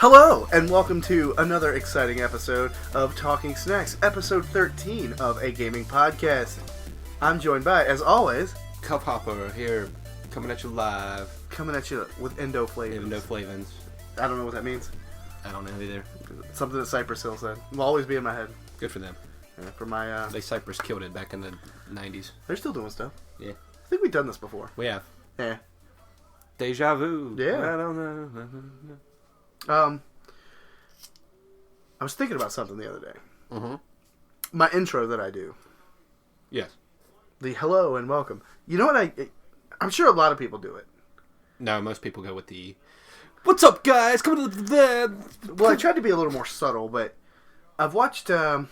Hello, and welcome to another exciting episode of Talking Snacks, episode 13 of a gaming podcast. I'm joined by, as always, Coppa here, coming at you live. Coming at you with endoflavins. Endoflavins. I don't know what that means. I don't know either. Something that Cypress Hill said. Will always be in my head. Good for them. Yeah, for my, They Cypress killed it back in the 90s. They're still doing stuff. Yeah. I think we've done this before. We have. Yeah. Deja vu. Yeah. I don't know. I was thinking about something the other day. Mm-hmm. My intro that I do. Yes. The hello and welcome. You know what I'm sure a lot of people do it. No, most people go with the, "What's up, guys? Coming to the..." Well, I tried to be a little more subtle, but I've watched, there's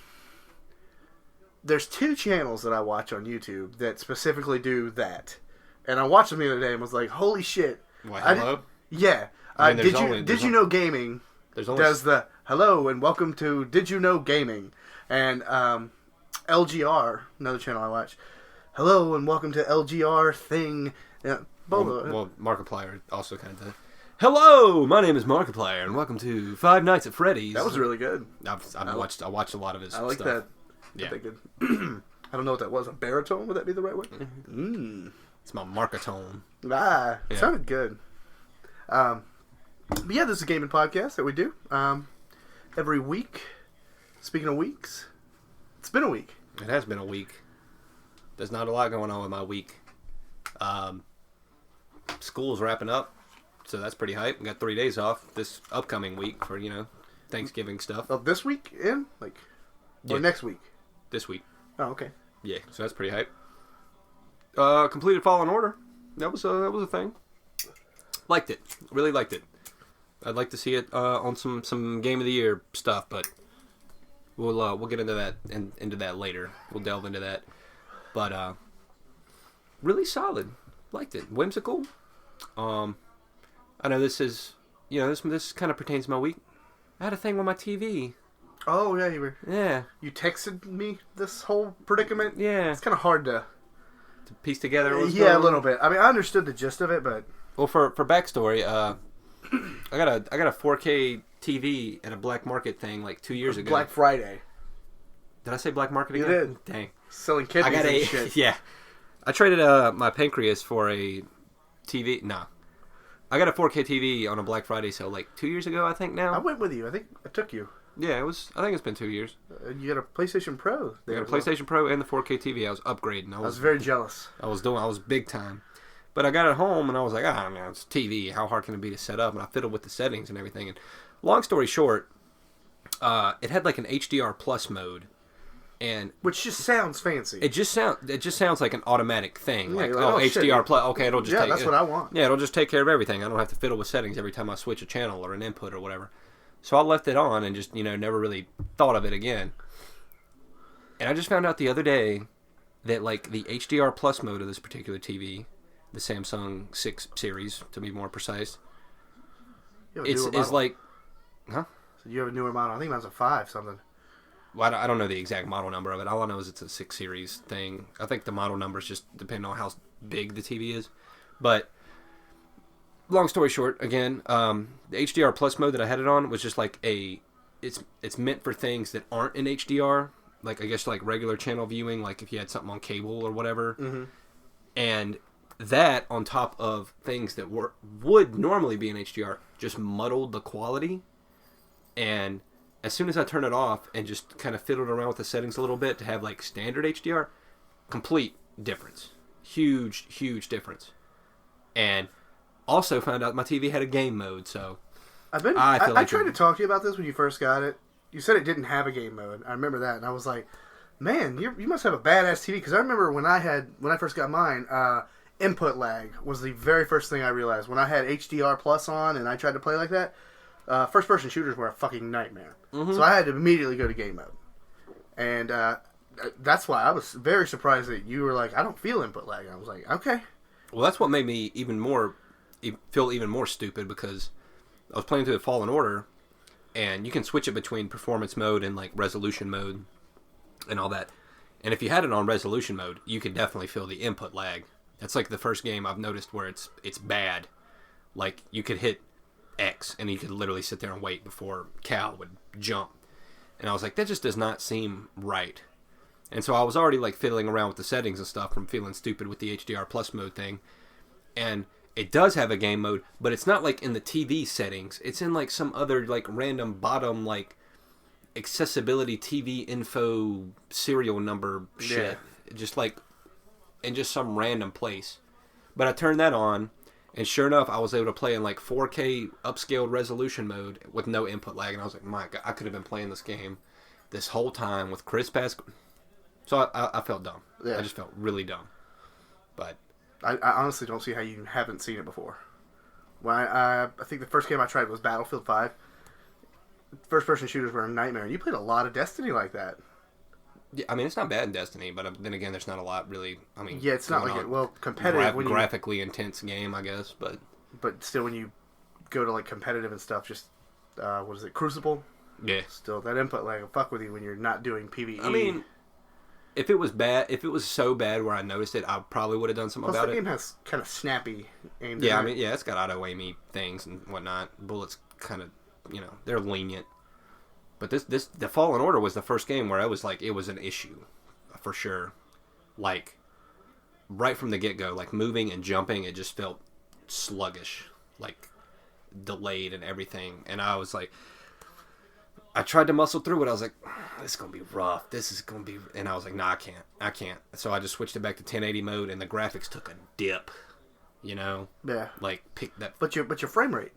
two channels that I watch on YouTube that specifically do that. And I watched them the other day and was like, holy shit. What, hello? Yeah. I mean, Did you know gaming does the hello and welcome to Did You Know Gaming? And LGR, another channel I watch, hello and welcome to LGR thing. Yeah, well, Markiplier also kind of does. Hello, my name is Markiplier, and welcome to Five Nights at Freddy's. That was really good. I watched a lot of his stuff. I like that. Yeah. Good. I don't know what that was. A baritone? Would that be the right word? It's my Markatone. Yeah. Sounded good. But yeah, this is a gaming podcast that we do every week. Speaking of weeks, it's been a week. It has been a week. There's not a lot going on with my week. School's wrapping up, so that's pretty hype. We got 3 days off this upcoming week for, Thanksgiving stuff. Oh, this week in? Or next week? This week. Oh, okay. Yeah, so that's pretty hype. Completed Fallen Order. That was a thing. Liked it. Really liked it. I'd like to see it on some Game of the Year stuff, but we'll get into that later. We'll delve into that. But really solid. Liked it. Whimsical. I know this is this kind of pertains to my week. I had a thing with my TV. Oh yeah, you were. Yeah. You texted me this whole predicament. Yeah. It's kind of hard to piece together. Yeah, a little bit. I mean, I understood the gist of it, but well, for backstory, I got a 4K TV at a black market thing like 2 years ago. Black Friday. Did I say black market again? You did. Dang. Selling kidneys and shit. Yeah. I traded my pancreas for a TV. Nah. I got a 4K TV on a Black Friday sale like 2 years ago, I think now. I went with you. I think I took you. Yeah, I think it's been 2 years. You got a PlayStation Pro. I got a PlayStation Pro and the 4K TV. I was upgrading. I was very jealous. I was big time. But I got it home and I was like, man, it's TV. How hard can it be to set up? And I fiddled with the settings and everything. And long story short, it had like an HDR plus mode. And which just sounds fancy. It just sounds like an automatic thing. Yeah, like, HDR plus. Okay, it'll just take. That's what I want. Yeah, it'll just take care of everything. I don't have to fiddle with settings every time I switch a channel or an input or whatever. So I left it on and just never really thought of it again. And I just found out the other day that like the HDR plus mode of this particular TV, the Samsung 6 series to be more precise, is like, huh? So you have a newer model? I think mine's a 5 something. Well, I don't know the exact model number of it. All I know is it's a 6 series thing. I think the model numbers just depend on how big the TV is. But long story short, again, the HDR plus mode that I had it on was just like it's meant for things that aren't in HDR, like I guess like regular channel viewing, like if you had something on cable or whatever. Mm-hmm. And that on top of things that would normally be in HDR just muddled the quality. And as soon as I turned it off and just kind of fiddled around with the settings a little bit to have like standard HDR, complete difference. Huge difference. And also found out my TV had a game mode, so I tried to talk to you about this when you first got it. You said it didn't have a game mode. I remember that, and I was like, man, you must have a badass TV. Because I remember when I first got mine, input lag was the very first thing I realized. When I had HDR plus on and I tried to play like that, first-person shooters were a fucking nightmare. Mm-hmm. So I had to immediately go to game mode. And that's why I was very surprised that you were like, I don't feel input lag. And I was like, okay. Well, that's what made me feel even more stupid, because I was playing through the Fallen Order, and you can switch it between performance mode and like resolution mode and all that. And if you had it on resolution mode, you could definitely feel the input lag. That's like the first game I've noticed where it's bad. Like you could hit X, and you could literally sit there and wait before Cal would jump. And I was like, that just does not seem right. And so I was already like fiddling around with the settings and stuff from feeling stupid with the HDR plus mode thing. And it does have a game mode, but it's not like in the TV settings. It's in like some other like random bottom like accessibility TV info serial number shit. Just like in just some random place. But I turned that on, and sure enough, I was able to play in like 4K upscaled resolution mode with no input lag. And I was like, my God, I could have been playing this game this whole time with crisp ass. So I felt dumb. Yeah. I just felt really dumb. But I honestly don't see how you haven't seen it before. When I think the first game I tried was Battlefield 5. First-person shooters were a nightmare. You played a lot of Destiny like that. Yeah, I mean, it's not bad in Destiny, but then again, there's not a lot really. I mean, yeah, it's not like competitive. Graphically intense game, I guess, but still, when you go to like competitive and stuff, just what is it, Crucible? Yeah. Still, that input lag will fuck with you when you're not doing PvE. I mean, if it was so bad where I noticed it, I probably would have done something about it. The game has kind of snappy aim. Yeah, I mean, yeah, it's got auto-aimy things and whatnot. Bullets kind of, they're lenient. But the Fallen Order was the first game where I was like, it was an issue, for sure. Like, right from the get-go, like moving and jumping, it just felt sluggish, like delayed and everything. And I was like, I tried to muscle through it. I was like, this is going to be rough. This is going to be... And I was like, nah, I can't. So I just switched it back to 1080 mode, and the graphics took a dip, Yeah. Like, pick that... But your frame rate...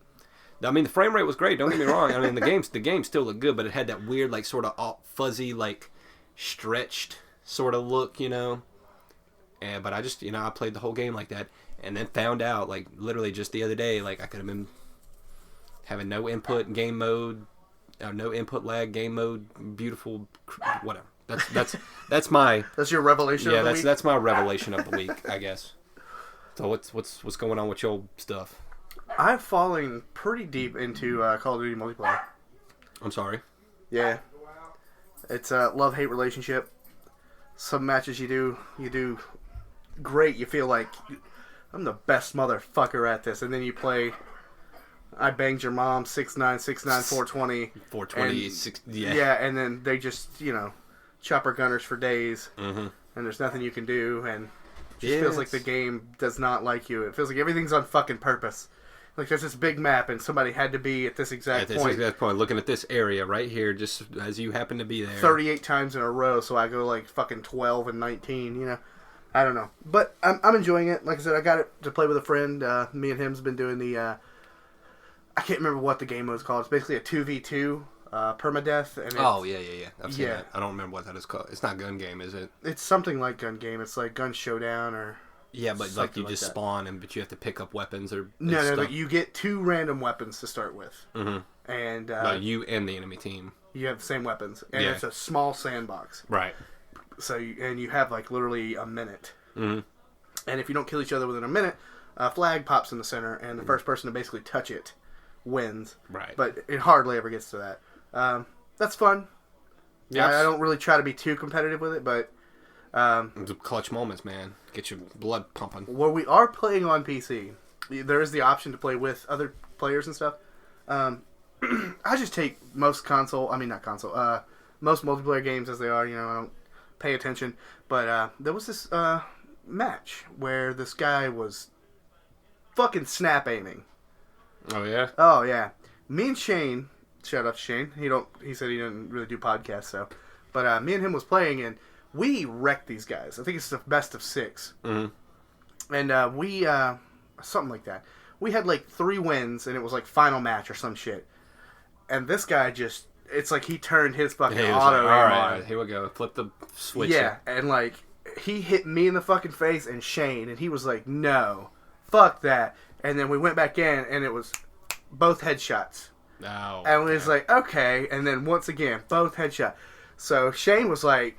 I mean, the frame rate was great. Don't get me wrong. I mean, the game still looked good, but it had that weird, like, sort of fuzzy, like, stretched sort of look, And but I just, I played the whole game like that, and then found out, like, literally just the other day, like, I could have been having no input game mode, no input lag game mode, beautiful, whatever. That's my. That's your revelation. Yeah, of the week? That's my revelation of the week, I guess. So what's going on with your stuff? I'm falling pretty deep into Call of Duty multiplayer. I'm sorry. Yeah. It's a love-hate relationship. Some matches you do great. You feel like, I'm the best motherfucker at this. And then you play, I banged your mom, 6'9", 6'9", 420. 420, yeah. Yeah, and then they just, chopper gunners for days. Mm-hmm. And there's nothing you can do. And it just feels like the game does not like you. It feels like everything's on fucking purpose. Like, there's this big map, and somebody had to be at this exact point. Looking at this area right here, just as you happen to be there. 38 times in a row, so I go, like, fucking 12 and 19, I don't know. But I'm enjoying it. Like I said, I got it to play with a friend. Me and him's been doing the, I can't remember what the game mode's called. It's basically a 2v2 permadeath. And yeah. I've seen that. I don't remember what that is called. It's not Gun Game, is it? It's something like Gun Game. It's like Gun Showdown or... Yeah, but like you just spawn, but you have to pick up weapons or... No, you get 2 random weapons to start with. Mm-hmm. And... you and the enemy team. You have the same weapons. And it's a small sandbox. Right. So, you have like literally a minute. Mm-hmm. And if you don't kill each other within a minute, a flag pops in the center, and the first person to basically touch it wins. Right. But it hardly ever gets to that. That's fun. Yeah. I don't really try to be too competitive with it, but... the clutch moments, man. Get your blood pumping. Where we are playing on PC, there is the option to play with other players and stuff. I just take most most multiplayer games as they are. I don't pay attention. But there was this match where this guy was fucking snap aiming. Oh yeah. Oh yeah. Me and Shane. Shout out to Shane. He said he didn't really do podcasts, so. But me and him was playing, and we wrecked these guys. I think it's the best of 6. Mm-hmm. And we something like that. We had like 3 wins, and it was like final match or some shit. And this guy just, it's like he turned his fucking auto like, all right, here we go. Flip the switch. Yeah, and like he hit me in the fucking face and Shane, and he was like, no, fuck that. And then we went back in, and it was both headshots. Oh, and it was like, okay. And then once again, both headshot. So Shane was like,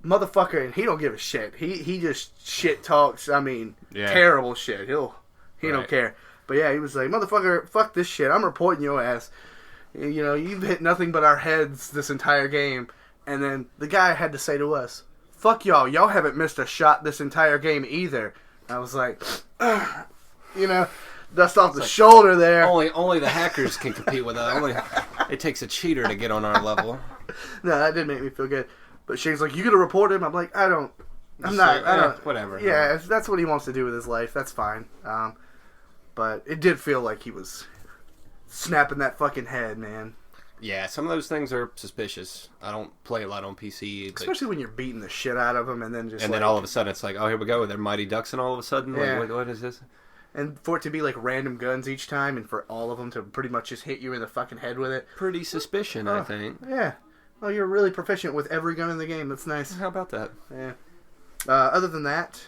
motherfucker, and he don't give a shit. He just shit talks. I mean, terrible shit. He don't care. But yeah, he was like, motherfucker, fuck this shit. I'm reporting your ass. You've hit nothing but our heads this entire game. And then the guy had to say to us, fuck y'all. Y'all haven't missed a shot this entire game either. I was like, Dust off the shoulder there. Only the hackers can compete with that. It takes a cheater to get on our level. No, that did make me feel good. But Shane's like, you gonna report him? I'm like, I don't. Whatever. Yeah, if that's what he wants to do with his life, that's fine. But it did feel like he was snapping that fucking head, man. Yeah, some of those things are suspicious. I don't play a lot on PC. Especially when you're beating the shit out of him and then just then all of a sudden it's like, oh, here we go. They're Mighty Ducks and all of a sudden, yeah. like, what is this? And for it to be like random guns each time and for all of them to pretty much just hit you in the fucking head with it. Pretty suspicion, I think. Yeah. Well, you're really proficient with every gun in the game. That's nice. How about that? Yeah. Other than that,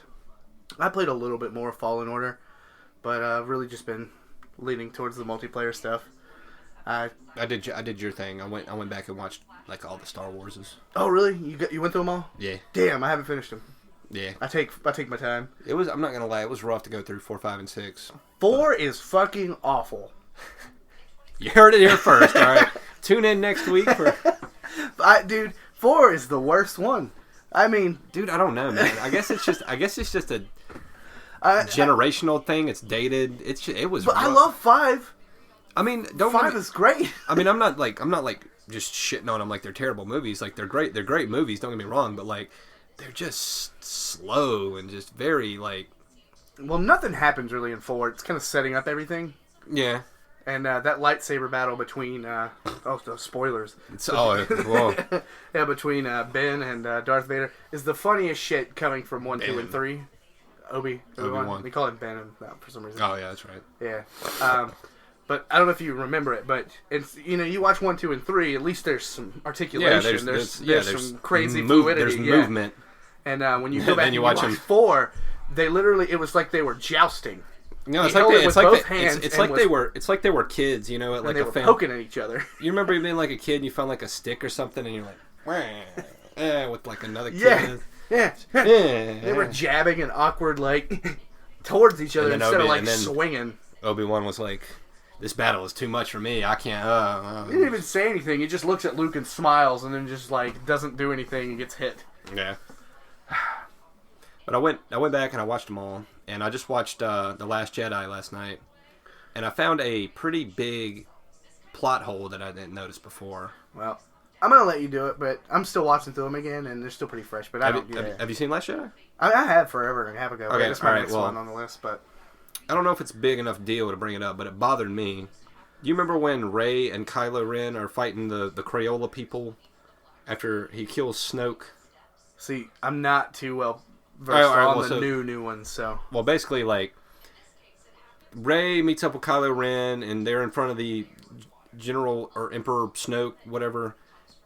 I played a little bit more Fallen Order, but I've really just been leaning towards the multiplayer stuff. I did your thing. I went back and watched like all the Star Warses. Oh really? You went through them all? Yeah. Damn, I haven't finished them. Yeah. I take my time. I'm not gonna lie, it was rough to go through 4, 5, and 6. 4 is fucking awful. You heard it here first, all right? Tune in next week for. Dude, 4 is the worst one. I mean, dude, I don't know, man. I guess it's just a generational thing. It's dated. It was. But rough. I love 5. I mean, 5 is great. I mean, I'm not like just shitting on them like they're terrible movies. Like they're great. They're great movies. Don't get me wrong, but like they're just slow and just very like. Well, nothing happens really in 4. It's kind of setting up everything. Yeah. And that lightsaber battle between spoilers. Whoa. Yeah, between Ben and Darth Vader is the funniest shit coming from 1, 2, and 3. Obi-Wan. We call him Ben for some reason. Oh yeah, that's right. Yeah. But I don't know if you remember it, but it's you watch 1, 2, and 3. At least there's some articulation. Yeah, there's some crazy fluidity. There's movement. And when you go back and you watch them. 4, they literally it was like they were jousting. No, it's like they were kids, at like they a were family poking at each other. You remember being like a kid and you found like a stick or something and you're like, with like another kid. Yeah. They were jabbing and awkward like towards each other instead of like swinging. Obi-Wan was like, "This battle is too much for me. I can't." He didn't even say anything. He just looks at Luke and smiles, and then just like doesn't do anything and gets hit. Yeah. But I went back and I watched them all, and I just watched The Last Jedi last night, and I found a pretty big plot hole that I didn't notice before. Well, I'm gonna let you do it, but I'm still watching through them again, and they're still pretty fresh. But Have you seen Last Jedi? I have forever and a half ago. Okay, that's my next one on the list, but I don't know if it's a big enough deal to bring it up, but it bothered me. Do you remember when Rey and Kylo Ren are fighting the Crayola people after he kills Snoke? See, I'm not too well versed on the new ones, so. Well, basically, like, Rey meets up with Kylo Ren, and they're in front of the General or Emperor Snoke, whatever,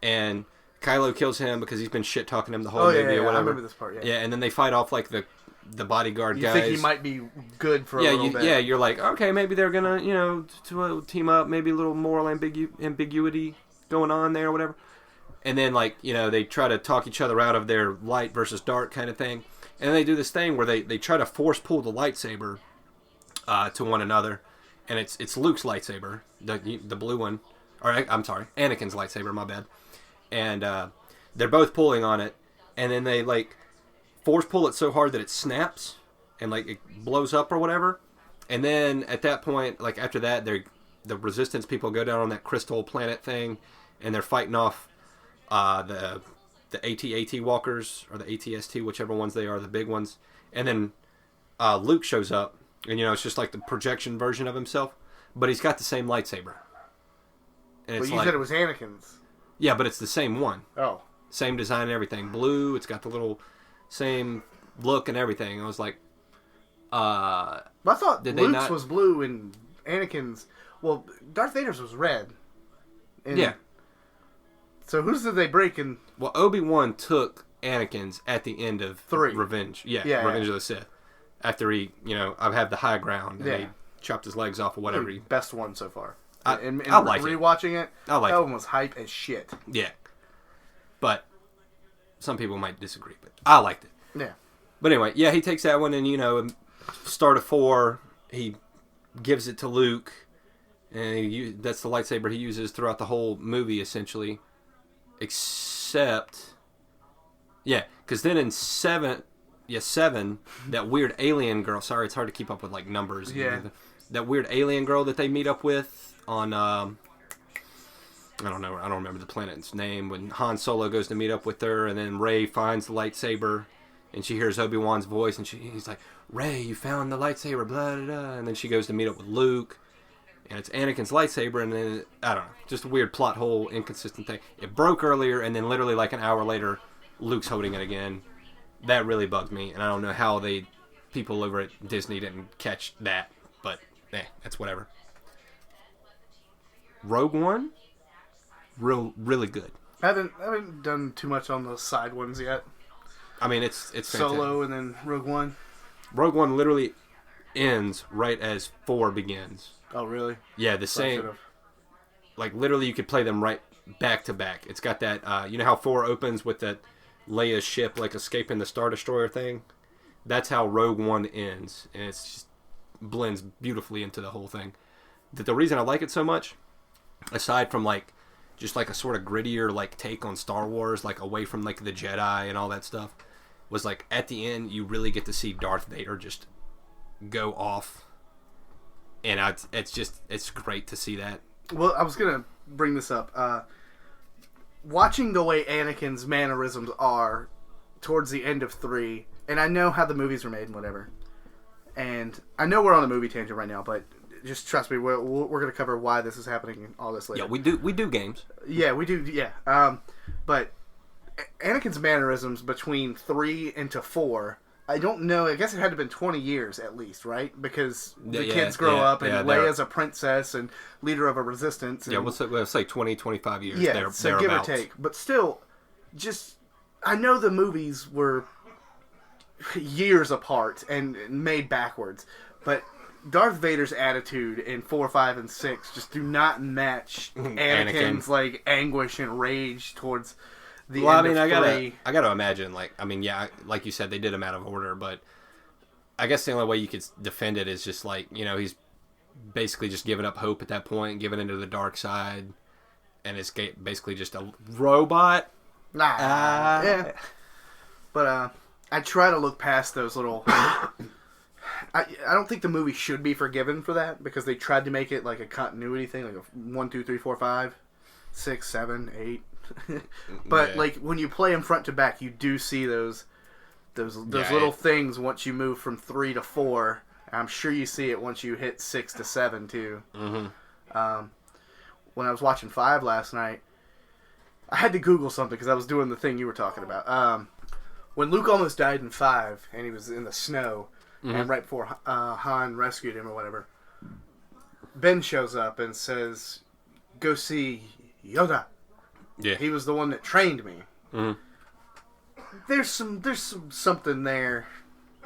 and Kylo kills him because he's been shit-talking him the whole movie or whatever. I remember this part, Yeah, and then they fight off, like, the bodyguard guys. You think he might be good for a little bit. Yeah, you're like, okay, maybe they're gonna, to team up, maybe a little moral ambiguity going on there or whatever. And then, like, they try to talk each other out of their light versus dark kind of thing. And then they do this thing where they try to force pull the lightsaber to one another. And it's Luke's lightsaber, the blue one. Or, I'm sorry, Anakin's lightsaber, my bad. And they're both pulling on it. And then they, like, force pull it so hard that it snaps and, like, it blows up or whatever. And then at that point, like, after that, the Resistance people go down on that crystal planet thing. And they're fighting off the AT-AT walkers, or the ATST, whichever ones they are, the big ones. And then Luke shows up, and it's just like the projection version of himself, but he's got the same lightsaber. And but you said it was Anakin's. Yeah, but it's the same one. Oh. Same design and everything. Blue, it's got the little same look and everything. I was like, I thought Luke's was blue and Anakin's, well, Darth Vader's was red. Yeah. So whose did they break in? Well, Obi-Wan took Anakin's at the end of 3. Revenge. Yeah, Revenge of the Sith. After he, I have the high ground, and they chopped his legs off or whatever. Best one so far. I like rewatching it. I like that one was hype as shit. Yeah. But some people might disagree, but I liked it. Yeah. But anyway, yeah, he takes that one and, start of 4, he gives it to Luke, and that's the lightsaber he uses throughout the whole movie, essentially. Except, because then in 7, that weird alien girl. Sorry, it's hard to keep up with like numbers. Yeah. that weird alien girl that they meet up with on I don't know. I don't remember the planet's name. When Han Solo goes to meet up with her, and then Rey finds the lightsaber, and she hears Obi-Wan's voice, and he's like, "Rey, you found the lightsaber." Blah blah blah. And then she goes to meet up with Luke, and it's Anakin's lightsaber, and then I don't know, just a weird plot hole, inconsistent thing. It broke earlier, and then literally like an hour later, Luke's holding it again. That really bugged me, and I don't know how people over at Disney didn't catch that, but that's whatever. Rogue One. Really good. I haven't done too much on those side ones yet. I mean, it's Solo and then Rogue One. Rogue One literally ends right as 4 begins. Oh, really? Yeah, the same. Like literally, you could play them right back to back. It's got that. You know how 4 opens with that Leia's ship like escaping the Star Destroyer thing. That's how Rogue One ends, and it just blends beautifully into the whole thing. The reason I like it so much, aside from like. Just like a sort of grittier like take on Star Wars, like away from like the Jedi and all that stuff, was like at the end you really get to see Darth Vader just go off, and it's great to see that. Well, I was gonna bring this up. Watching the way Anakin's mannerisms are towards the end of 3, and I know how the movies were made and whatever, and I know we're on a movie tangent right now, but. Just trust me, we're going to cover why this is happening and all this later. Yeah, we do games. Yeah, we do, yeah. But Anakin's mannerisms between 3 into 4, I don't know, I guess it had to have been 20 years at least, right? Because the kids grow up and Leia's a princess and leader of a resistance. And, we'll say 20, 25 years. Yeah, so give or take. But still, just, I know the movies were years apart and made backwards, but... Darth Vader's attitude in 4, 5, and 6 just do not match Anakin's like anguish and rage towards the end of 3. I gotta imagine, like, I mean, yeah, like you said, they did him out of order, but I guess the only way you could defend it is just like, you know, he's basically just giving up hope at that point, giving into the dark side, and it's basically just a robot. Yeah. But I try to look past those little. I don't think the movie should be forgiven for that because they tried to make it like a continuity thing, like a 1, 2, 3, 4, 5, 6, 7, 8. But like when you play them front to back, you do see those little things once you move from 3 to 4. I'm sure you see it once you hit 6 to 7 too. Mm-hmm. When I was watching 5 last night, I had to Google something because I was doing the thing you were talking about. When Luke almost died in 5 and he was in the snow. Mm-hmm. And right before Han rescued him or whatever, Ben shows up and says, "Go see Yoda." Yeah, he was the one that trained me. Mm-hmm. There's something there,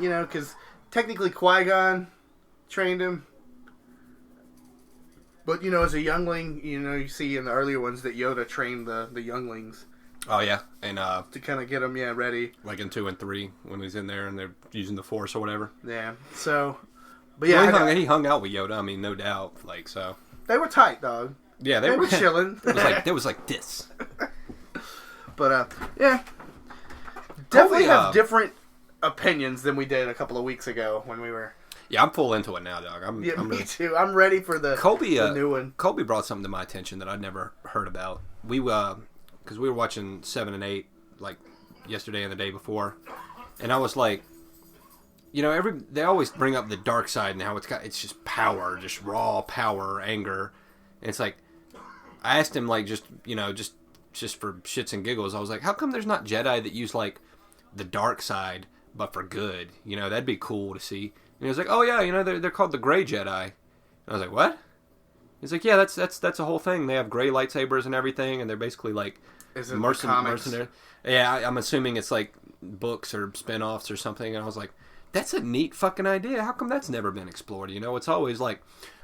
you know, because technically Qui-Gon trained him, but you know, as a youngling, you know, you see in the earlier ones that Yoda trained the younglings. Oh yeah, and to kind of get them ready. Like in 2 and 3 when he's in there and they're using the Force or whatever. Yeah. So, but yeah, well, he hung out with Yoda. I mean, no doubt. Like so. They were tight, dog. Yeah, they were chilling. It was like this. But yeah, definitely have different opinions than we did a couple of weeks ago when we were. Yeah, I'm full into it now, dog. I'm me really... too. I'm ready for the new one. Colby brought something to my attention that I'd never heard about. Because we were watching 7 and 8 like yesterday and the day before, and I was like, you know, they always bring up the dark side and how it's just power, just raw power, anger, and it's like, I asked him like just for shits and giggles, I was like, how come there's not Jedi that use like the dark side but for good? You know, that'd be cool to see. And he was like, oh yeah, you know, they're called the Gray Jedi. And I was like, what? He's like, yeah, that's a whole thing. They have gray lightsabers and everything, and they're basically like mercenary. Yeah, I'm assuming it's like books or spin-offs or something. And I was like, that's a neat fucking idea. How come that's never been explored? You know, it's always like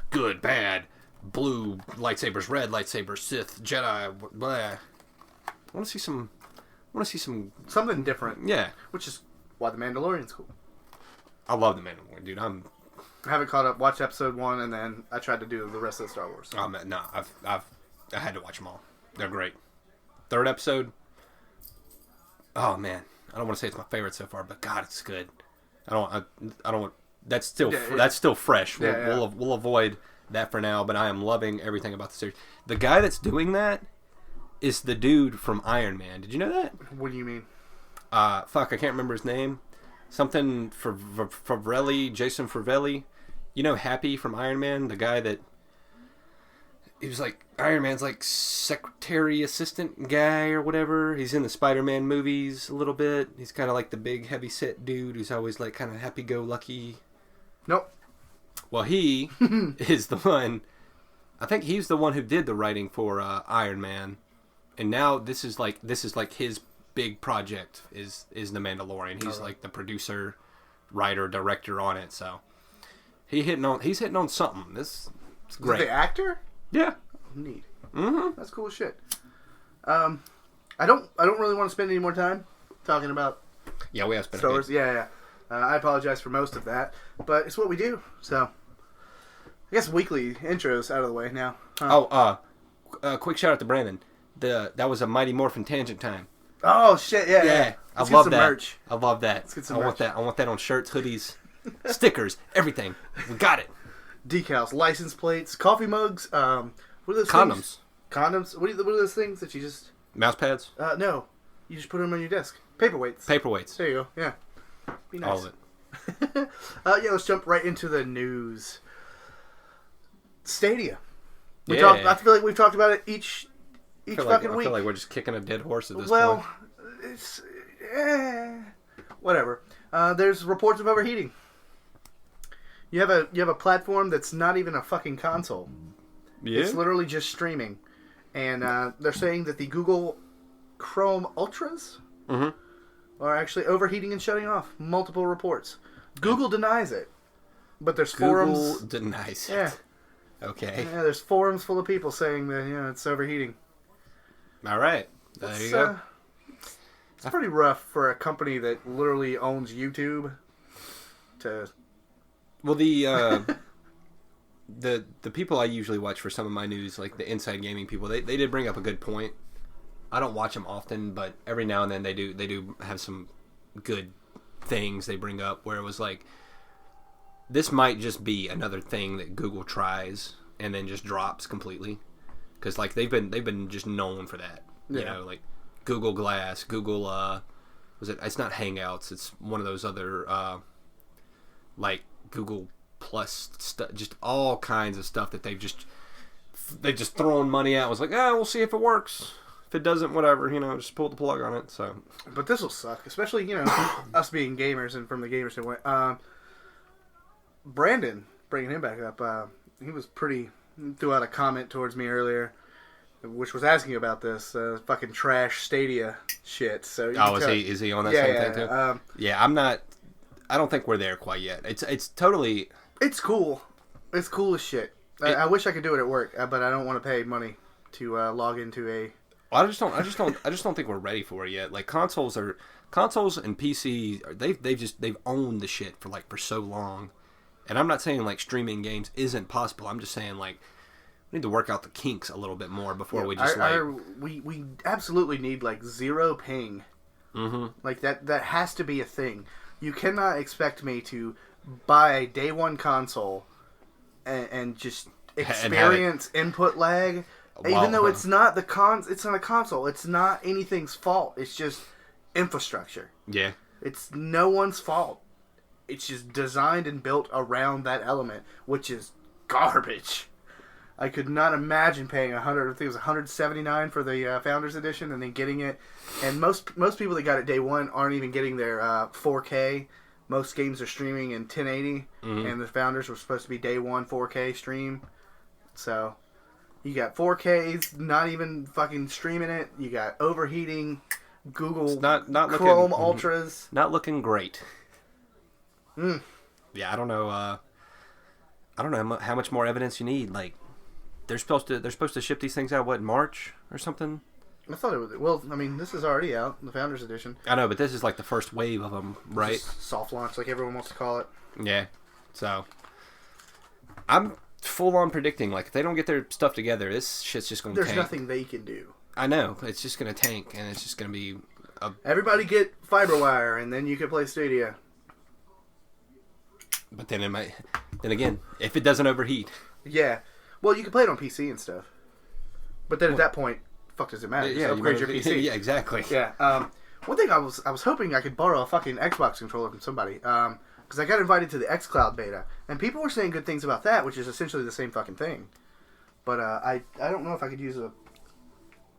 good, bad, blue lightsabers, red lightsabers, Sith, Jedi. Blah. I want to see some something different. Yeah, which is why the Mandalorian's cool. I love the Mandalorian, dude. I haven't caught up. Watched episode 1, and then I tried to do the rest of the Star Wars. Oh man, no, I had to watch them all. They're great. 3rd episode. Oh man, I don't want to say it's my favorite so far, but God, it's good. I don't want that's still fresh. We'll avoid that for now. But I am loving everything about the series. The guy that's doing that is the dude from Iron Man. Did you know that? What do you mean? I can't remember his name. Something Favrelli, Jason Favrelli. You know Happy from Iron Man, the guy that he was like Iron Man's like secretary assistant guy or whatever. He's in the Spider-Man movies a little bit. He's kind of like the big heavy set dude who's always like kind of happy-go-lucky. Nope. Well, he is the one. I think he's the one who did the writing for Iron Man, and now this is like his big project is The Mandalorian. He's like the producer, writer, director on it. So he's hitting on something. This is great. Is the actor? Yeah. Neat. Mm-hmm. That's cool as shit. I don't really want to spend any more time talking about. Yeah, we have spent Star Wars. Yeah. I apologize for most of that, but it's what we do. So I guess weekly intros out of the way now. Quick shout out to Brandon. That was a Mighty Morphin tangent time. Oh shit! Yeah. I love that. Merch. I love that. Let's get some merch. I want that on shirts, hoodies, stickers, everything. We got it. Decals, license plates, coffee mugs. What are those Condoms. things? Condoms. What are those things that you just? Mouse pads. No, you just put them on your desk. Paperweights. There you go. Yeah. Be nice. All of it. Let's jump right into the news. Stadia. Yeah. I feel like we've talked about it each fucking week. I feel like we're just kicking a dead horse at this point. Well, it's whatever. There's reports of overheating. You have a platform that's not even a fucking console. Yeah. It's literally just streaming, and they're saying that the Google Chrome Ultras are actually overheating and shutting off. Multiple reports. Google denies it, but there's forums. Google denies it. Yeah. Okay. Yeah, there's forums full of people saying that it's overheating. All right. There you go. It's pretty rough for a company that literally owns YouTube to. Well, the people I usually watch for some of my news, like the Inside Gaming people, they did bring up a good point. I don't watch them often, but every now and then they do have some good things they bring up where it was like, this might just be another thing that Google tries and then just drops completely, because like they've been just known for that. You know, like Google Glass, Google it's not Hangouts, it's one of those other like Google Plus stuff, just all kinds of stuff that they've just thrown money at. It was like, we'll see if it works. If it doesn't, whatever, just pull the plug on it. So, but this will suck, especially us being gamers and from the gamer standpoint. Brandon, bringing him back up, he was threw out a comment towards me earlier, which was asking about this fucking trash Stadia shit. So, is he on that same thing too? I'm not. I don't think we're there quite yet. It's totally. It's cool. It's cool as shit. I wish I could do it at work, but I don't want to pay money to log into a. I just don't think we're ready for it yet. Like consoles and PC, they've owned the shit for so long. And I'm not saying like streaming games isn't possible. I'm just saying like we need to work out the kinks a little bit more before we just we absolutely need like zero ping. Mm-hmm. Like that has to be a thing. You cannot expect me to buy a day one console and just experience input lag. Even though it's not it's not a console. It's not anything's fault. It's just infrastructure. Yeah. It's no one's fault. It's just designed and built around that element, which is garbage. I could not imagine paying I think it was $179 for the Founders Edition, and then getting it. And most people that got it day one aren't even getting their 4K. Most games are streaming in 1080, and the Founders were supposed to be day one 4K stream. So you got 4Ks, not even fucking streaming it. You got overheating, Google Chrome Ultras. Not looking great. Yeah, I don't know how much more evidence you need. Like, they're supposed to ship these things out in March or something. I thought it was. Well, I mean, this is already out, the Founders Edition. I know, but this is like the first wave of them, right? Soft launch, like everyone wants to call it. Yeah. So, I'm full on predicting, like, if they don't get their stuff together, this shit's just going to tank. There's nothing they can do. I know. It's just going to tank, and it's just going to be Everybody get FiberWire, and then you can play Stadia. But then then again, if it doesn't overheat. Yeah. Well, you can play it on PC and stuff. But then at that point, fuck does it matter? Yeah, upgrade your PC. Yeah, exactly. Yeah. One thing I was hoping I could borrow a fucking Xbox controller from somebody. Because I got invited to the xCloud beta. And people were saying good things about that, which is essentially the same fucking thing. But I don't know if I could use a...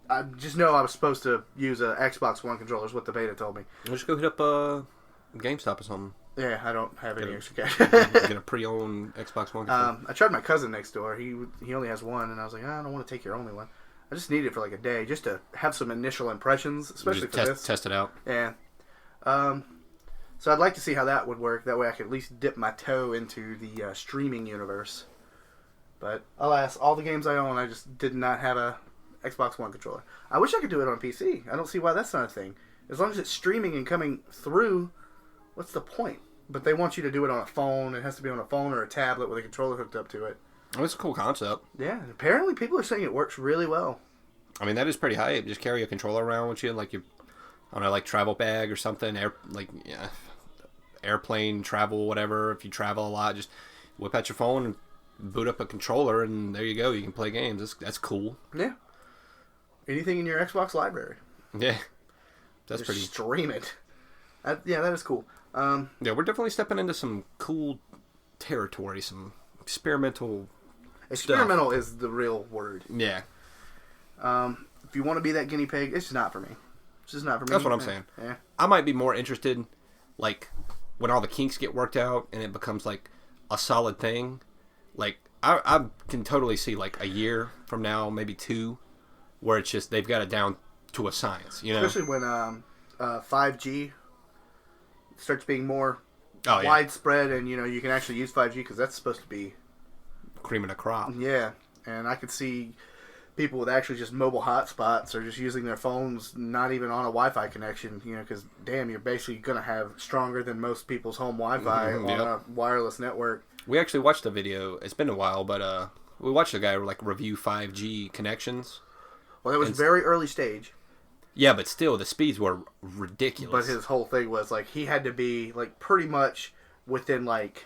I just know I was supposed to use a Xbox One controller is what the beta told me. We'll just go hit up GameStop or something. Yeah, I don't have any extra cash. Get a pre-owned Xbox One controller. I tried my cousin next door. He only has one, and I was like, I don't want to take your only one. I just need it for like a day, just to have some initial impressions, especially for this. Test it out. Yeah. So I'd like to see how that would work. That way I could at least dip my toe into the streaming universe. But alas, all the games I own, I just did not have a Xbox One controller. I wish I could do it on PC. I don't see why that's not a thing. As long as it's streaming and coming through, what's the point? But they want you to do it on a phone. It has to be on a phone or a tablet with a controller hooked up to it. Oh, it's a cool concept. Yeah, apparently people are saying it works really well. I mean, that is pretty hype. Just carry a controller around with you, like I don't know, like travel bag or something. Airplane travel, whatever. If you travel a lot, just whip out your phone and boot up a controller, and there you go. You can play games. That's cool. Yeah. Anything in your Xbox library. Yeah. That's just pretty... stream it. Yeah, that is cool. Yeah, we're definitely stepping into some cool territory, some experimental Experimental stuff. is the real word. Yeah. If you want to be that guinea pig, it's just not for me. It's just not for me. That's what I'm saying. Yeah. I might be more interested, like, when all the kinks get worked out and it becomes, like, a solid thing. Like, I can totally see, like, a year from now, maybe 2, where it's just, they've got it down to a science, you know? Especially when 5G starts being more yeah. widespread and, you can actually use 5G because that's supposed to be... cream of the crop. Yeah. And I could see people with actually just mobile hotspots or just using their phones not even on a Wi-Fi connection, because, damn, you're basically going to have stronger than most people's home Wi-Fi on a wireless network. We actually watched a video. It's been a while, but we watched a guy, like, review 5G connections. Well, that was very early stage. Yeah, but still, the speeds were ridiculous. But his whole thing was, like, he had to be, like, pretty much within, like,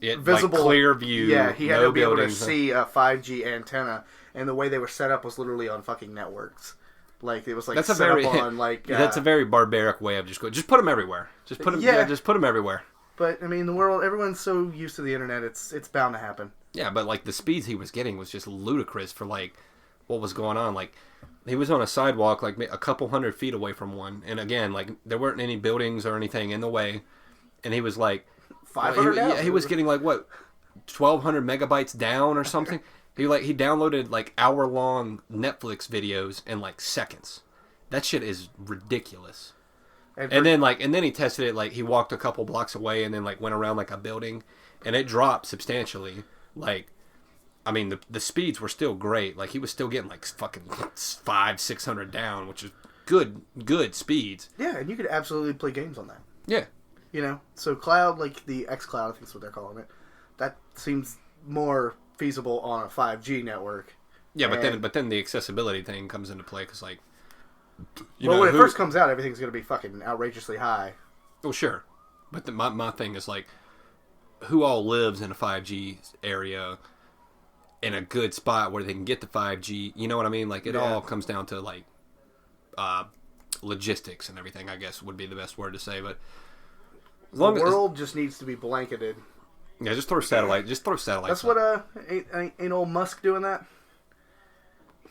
visible, like clear view. Yeah, he had to be able to buildings. see a 5G antenna, and the way they were set up was literally on fucking networks. Like, it was, like, that's set up on, like... that's a very barbaric way of just going, just put them everywhere. Just put them, just put them everywhere. But, I mean, the world, everyone's so used to the internet, it's bound to happen. Yeah, but, like, the speeds he was getting was just ludicrous for, like, what was going on. Like, he was on a sidewalk, like, a couple 100 feet away from one. And, again, like, there weren't any buildings or anything in the way. And he was, like... 500 down? Yeah, he was getting, like, what, 1,200 megabytes down or something? He downloaded, like, hour-long Netflix videos in, like, seconds. That shit is ridiculous. And then he tested it, like, he walked a couple blocks away and then, like, went around, like, a building. And it dropped substantially. Like, I mean, the speeds were still great. Like, he was still getting, like, fucking 500-600 down, which is good speeds. Yeah, and you could absolutely play games on that. Yeah. So cloud, like the xCloud, I think is what they're calling it, that seems more feasible on a 5G network. Yeah, but then the accessibility thing comes into play, because, like... when it first comes out, everything's going to be fucking outrageously high. Oh, sure. But my thing is, like, who all lives in a 5G area in a good spot where they can get the 5G? You know what I mean? Like, it all comes down to, like, logistics and everything, I guess would be the best word to say. But the world just needs to be blanketed. Yeah, just throw satellite. That's what ain't old Musk doing that?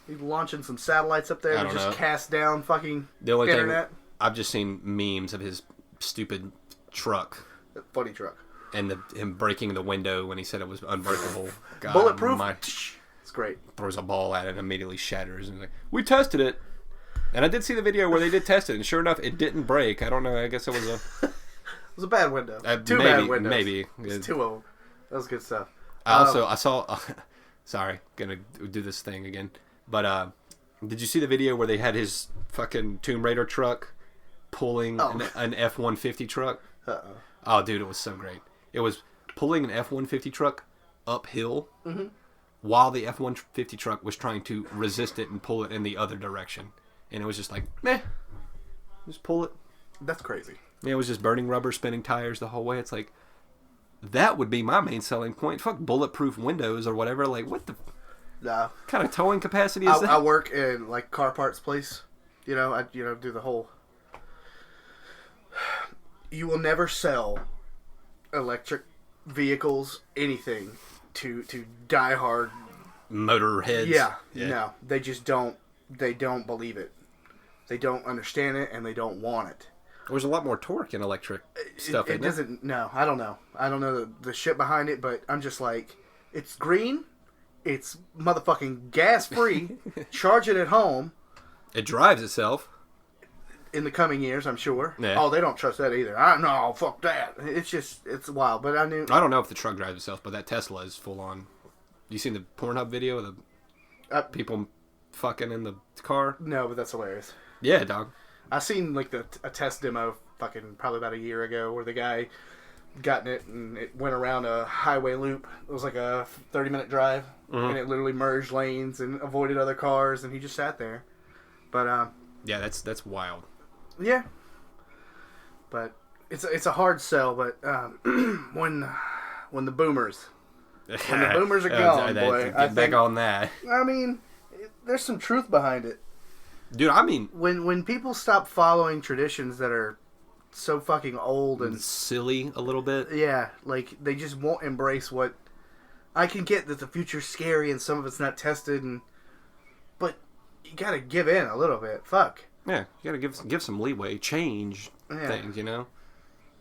He's launching some satellites up there to just cast down fucking the only internet. Thing, I've just seen memes of his stupid truck. Funny truck. And him breaking the window when he said it was unbreakable. God, bulletproof? It's great. Throws a ball at it and immediately shatters. And like, we tested it. And I did see the video where they did test it, and sure enough, it didn't break. I don't know. I guess it was a... it was a bad window. Two maybe, bad windows. Maybe. It's 2 of them. That was good stuff. I saw... sorry, gonna do this thing again. But did you see the video where they had his fucking Tomb Raider truck pulling an F-150 truck? Uh-oh. Oh, dude, it was so great. It was pulling an F-150 truck uphill while the F-150 truck was trying to resist it and pull it in the other direction. And it was just like, meh, just pull it. That's crazy. Yeah, it was just burning rubber, spinning tires the whole way. It's like, that would be my main selling point. Fuck bulletproof windows or whatever. Like, what the kind of towing capacity is that? I work in like car parts place. You know, I do the whole. You will never sell electric vehicles, anything, to diehard motorheads. Yeah, no, they just don't. They don't believe it. They don't understand it, and they don't want it. There's a lot more torque in electric stuff. It doesn't. No, I don't know. I don't know the shit behind it, but I'm just like, it's green, it's motherfucking gas free. Charge it at home. It drives itself. In the coming years, I'm sure. Yeah. Oh, they don't trust that either. No, fuck that. It's wild. But I don't know if the truck drives itself, but that Tesla is full on. You seen the Pornhub video of the people fucking in the car? No, but that's hilarious. Yeah, dog. I seen like a test demo fucking probably about a year ago where the guy got in it and it went around a highway loop. It was like a 30-minute drive, and it literally merged lanes and avoided other cars, and he just sat there. But yeah, that's wild. Yeah, but it's a hard sell. But when the boomers are gone, boy, get back on that. I mean, there's some truth behind it, dude. I mean, when people stop following traditions that are so fucking old and silly a little bit, yeah, like they just won't embrace what. I can get that the future's scary and some of it's not tested, but you gotta give in a little bit. Fuck. Yeah, you gotta give some leeway, change things, you know.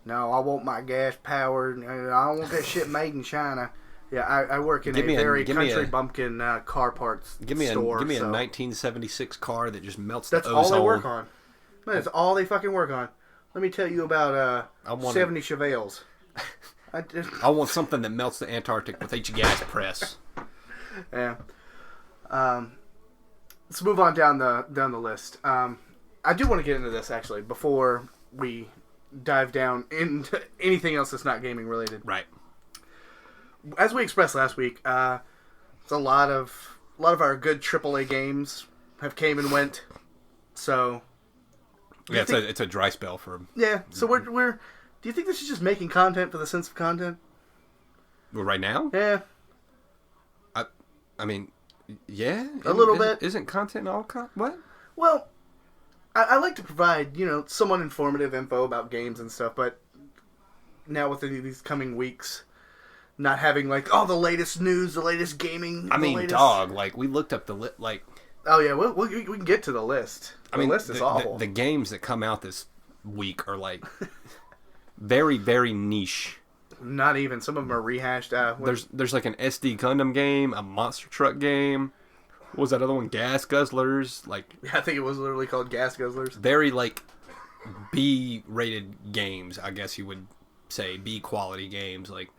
No, I want my gas powered. I don't want that shit made in China. Yeah, I work in a very country bumpkin car parts store. Give me a 1976 car that just melts That's the ozone. all they work on. That's all they fucking work on. Let me tell you about 70 Chevelles. I want something that melts the Antarctic with each gas press. Yeah. Let's move on down the list. I do want to get into this actually before we dive down into anything else that's not gaming related. Right. As we expressed last week, it's a lot of our good AAA games have came and went. So yeah, it's a dry spell for. Yeah. So we're. Do you think this is just making content for the sense of content? Well, right now? Yeah. I mean, yeah. A little bit. Isn't content all what? Well, I like to provide, somewhat informative info about games and stuff, but now with these coming weeks, not having, like, all the latest news, the latest gaming... dog, like, we looked up the list, like... Oh, yeah, we can get to the list. The list is awful. The games that come out this week are, like, very, very niche. Not even. Some of them are rehashed. There's like an SD Gundam game, a monster truck game. What was that other one? Gas Guzzlers. Like, I think it was literally called Gas Guzzlers. Very like B-rated games, I guess you would say. B-quality games. Like,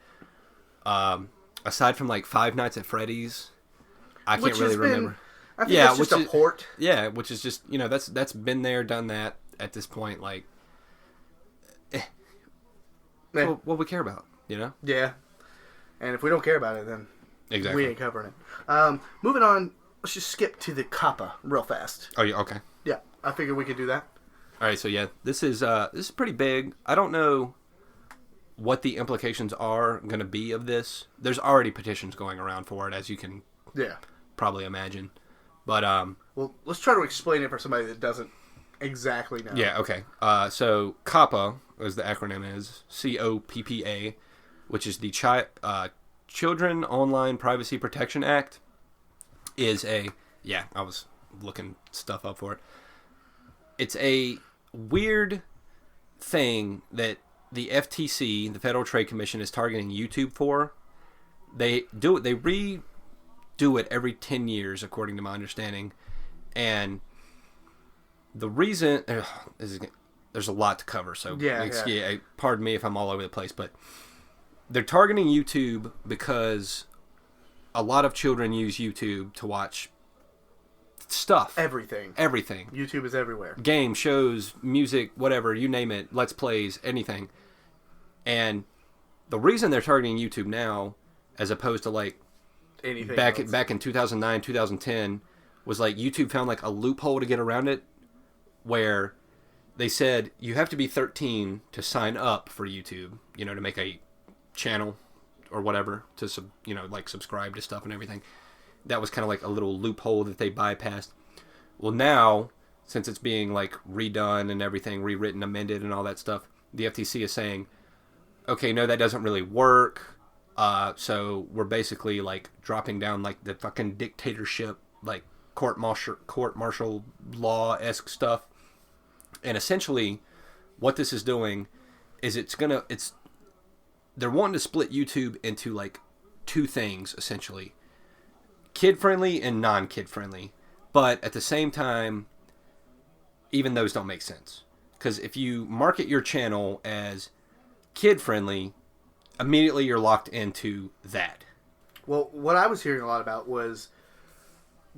aside from like Five Nights at Freddy's, I can't really remember. I think that's just a port. Yeah, which is just that's been there, done that at this point. Like, what we care about, Yeah. And if we don't care about it, then exactly we ain't covering it. Moving on, let's just skip to the Coppa real fast. Oh, yeah, okay. Yeah, I figured we could do that. All right, so yeah, this is pretty big. I don't know what the implications are going to be of this. There's already petitions going around for it, as you can probably imagine. But well, let's try to explain it for somebody that doesn't exactly know. Yeah, okay. So Coppa, as the acronym is, COPPA, which is the Children Online Privacy Protection Act, is I was looking stuff up for it. It's a weird thing that the FTC, the Federal Trade Commission, is targeting YouTube for. They redo it every 10 years, according to my understanding. And the reason... there's a lot to cover, so pardon me if I'm all over the place, but they're targeting YouTube because a lot of children use YouTube to watch stuff. Everything. YouTube is everywhere. Games, shows, music, whatever, you name it, Let's Plays, anything. And the reason they're targeting YouTube now, as opposed to like anything back in 2009, 2010, was like YouTube found like a loophole to get around it, where they said you have to be 13 to sign up for YouTube, you know, to make a channel or whatever, to, you know, like subscribe to stuff and everything. That was kind of like a little loophole that they bypassed. Well, now, since it's being like redone and everything, rewritten, amended and all that stuff, the FTC is saying, okay, no, that doesn't really work. So we're basically like dropping down like the fucking dictatorship, like court martial law-esque stuff. And essentially what this is doing is they're wanting to split YouTube into like two things, essentially. Kid-friendly and non-kid-friendly. But at the same time, even those don't make sense. Because if you market your channel as kid-friendly, immediately you're locked into that. Well, what I was hearing a lot about was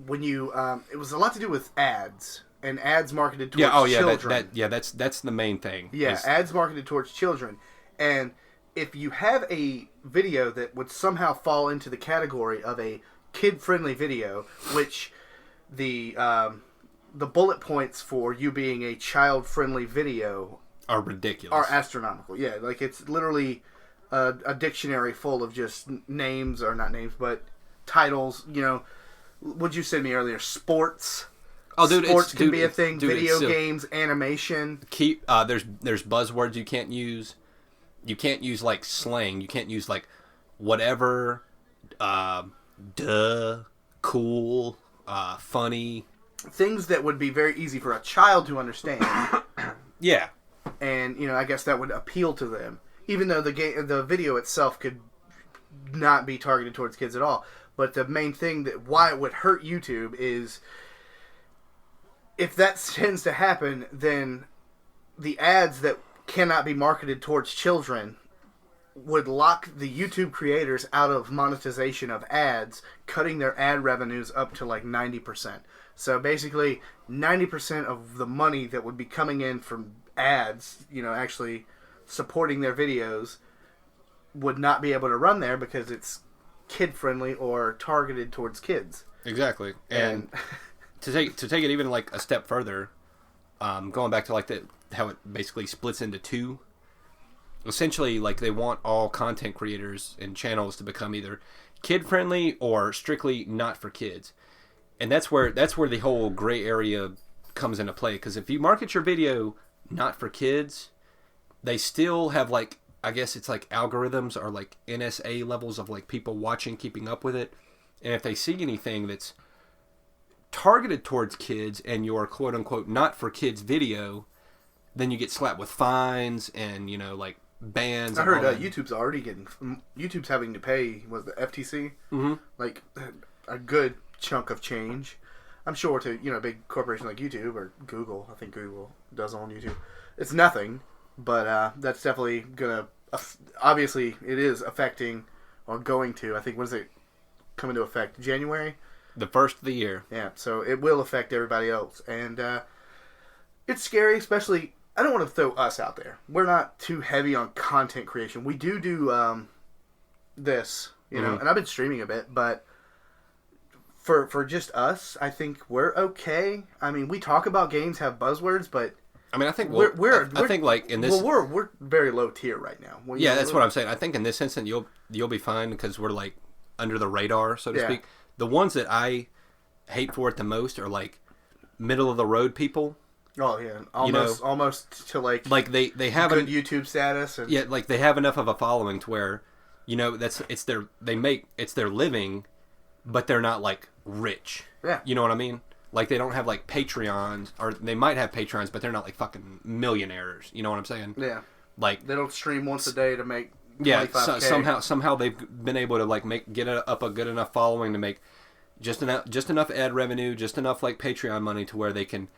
when you... it was a lot to do with ads. And ads marketed towards children. That's the main thing. Yeah, ads marketed towards children. And if you have a video that would somehow fall into the category of a kid-friendly video, which the bullet points for you being a child-friendly video are ridiculous. Are astronomical. Yeah, like it's literally a dictionary full of just names, or not names, but titles. You know, what'd you send me earlier? Sports. Oh, dude, sports can be a thing. Video games, animation. There's buzzwords you can't use. You can't use like slang. You can't use like whatever, cool, funny. Things that would be very easy for a child to understand. Yeah. And, you know, I guess that would appeal to them. Even though the video itself could not be targeted towards kids at all. But the main thing why it would hurt YouTube is if that tends to happen, then the ads that cannot be marketed towards children would lock the YouTube creators out of monetization of ads, cutting their ad revenues up to like 90%. So basically, 90% of the money that would be coming in from ads, you know, actually supporting their videos, would not be able to run there because it's kid-friendly or targeted towards kids. Exactly. And to take it even like a step further, going back to like how it basically splits into two. Essentially, like they want all content creators and channels to become either kid-friendly or strictly not for kids. And that's where the whole gray area comes into play. Because if you market your video not for kids, they still have like, I guess it's like algorithms or like NSA levels of like people watching, keeping up with it. And if they see anything that's targeted towards kids and your quote unquote not for kids video, then you get slapped with fines and, you know, like bans. I heard YouTube's having to pay, was the FTC? Mm-hmm. Like a good chunk of change. I'm sure to, you know, a big corporation like YouTube or Google. I think Google does own YouTube. It's nothing, but that's definitely gonna. Obviously, it is affecting or going to. I think when does it come into effect? January. The first of the year. Yeah, so it will affect everybody else, and it's scary. Especially, I don't want to throw us out there. We're not too heavy on content creation. We do this, you know, and I've been streaming a bit, but. For just us, I think we're okay. I mean, we talk about games, have buzzwords, but I mean, I think I think like in this, we're very low tier right now. That's what I'm saying. I think in this instance, you'll be fine because we're like under the radar, so to speak. The ones that I hate for it the most are like middle of the road people. Oh yeah, almost to like they have good YouTube status. And... Yeah, like they have enough of a following to where, you know, it's their living, but they're not like rich. Yeah. You know what I mean? Like they don't have like Patreons, or they might have Patreons, but they're not like fucking millionaires. You know what I'm saying? Yeah. Like they don't stream once a day to make. Yeah. Somehow they've been able to like get up a good enough following to make just enough ad revenue, just enough like Patreon money to where they can.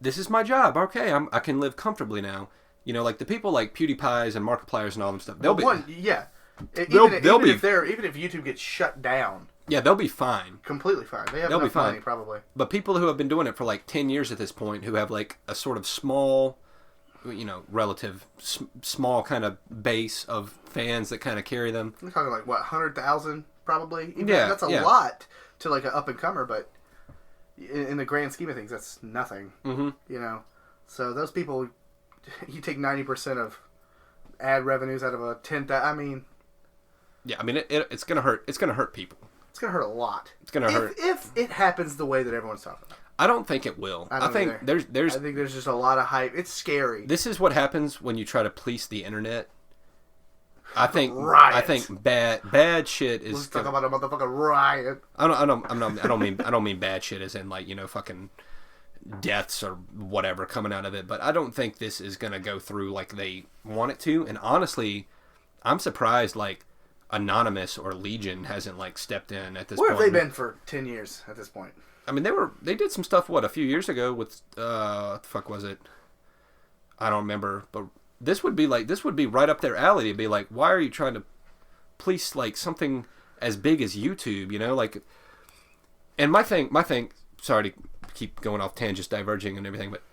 This is my job. Okay, I can live comfortably now. You know, like the people like PewDiePies and Markipliers and all them stuff. Even if YouTube gets shut down. Yeah, they'll be fine. Completely fine. They'll be fine, money, probably. But people who have been doing it for like 10 years at this point, who have like a sort of small, you know, relative, small kind of base of fans that kind of carry them. We're talking like, what, 100,000 probably? That's a lot to like an up-and-comer, but in the grand scheme of things, that's nothing. Mm-hmm. You know? So those people, you take 90% of ad revenues out of a 10,000. I mean, yeah, I mean it's gonna hurt. It's gonna hurt people. It's gonna hurt a lot. It's gonna hurt if it happens the way that everyone's talking about. I don't think it will. I think there's. I think there's just a lot of hype. It's scary. This is what happens when you try to police the internet. I think bad shit is. Let's talk about a motherfucking riot. I don't mean bad shit as in like, you know, fucking deaths or whatever coming out of it, but I don't think this is gonna go through like they want it to. And honestly, I'm surprised like Anonymous or Legion hasn't like stepped in at this point. Where have they been for 10 years at this point? I mean, they did some stuff a few years ago with what the fuck was it? I don't remember, but this would be right up their alley to be like, why are you trying to police like something as big as YouTube, you know? Like, and my thing, sorry to keep going off tangents, diverging and everything, but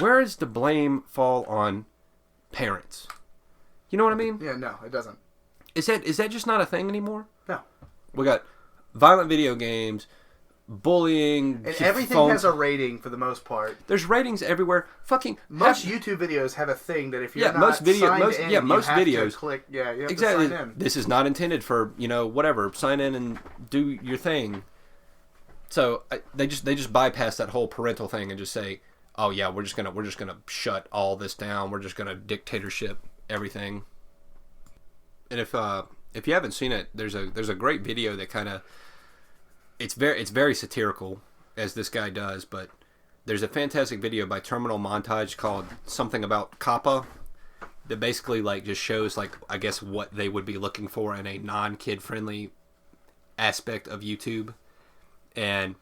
where does the blame fall on parents? You know what I mean? Yeah, no, it doesn't. Is that just not a thing anymore? No. We got violent video games, bullying, and everything has a rating for the most part. There's ratings everywhere. Most YouTube videos have a thing that if you're not signed in, you have to click. Yeah, you have exactly. to sign in. This is not intended for, you know, whatever. Sign in and do your thing. So they just bypass that whole parental thing and just say, oh yeah, we're just gonna shut all this down. We're just gonna dictatorship everything. And if you haven't seen it, there's a great video that kind of it's very satirical as this guy does, but there's a fantastic video by Terminal Montage called something about Coppa that basically like just shows like I guess what they would be looking for in a non-kid friendly aspect of YouTube, and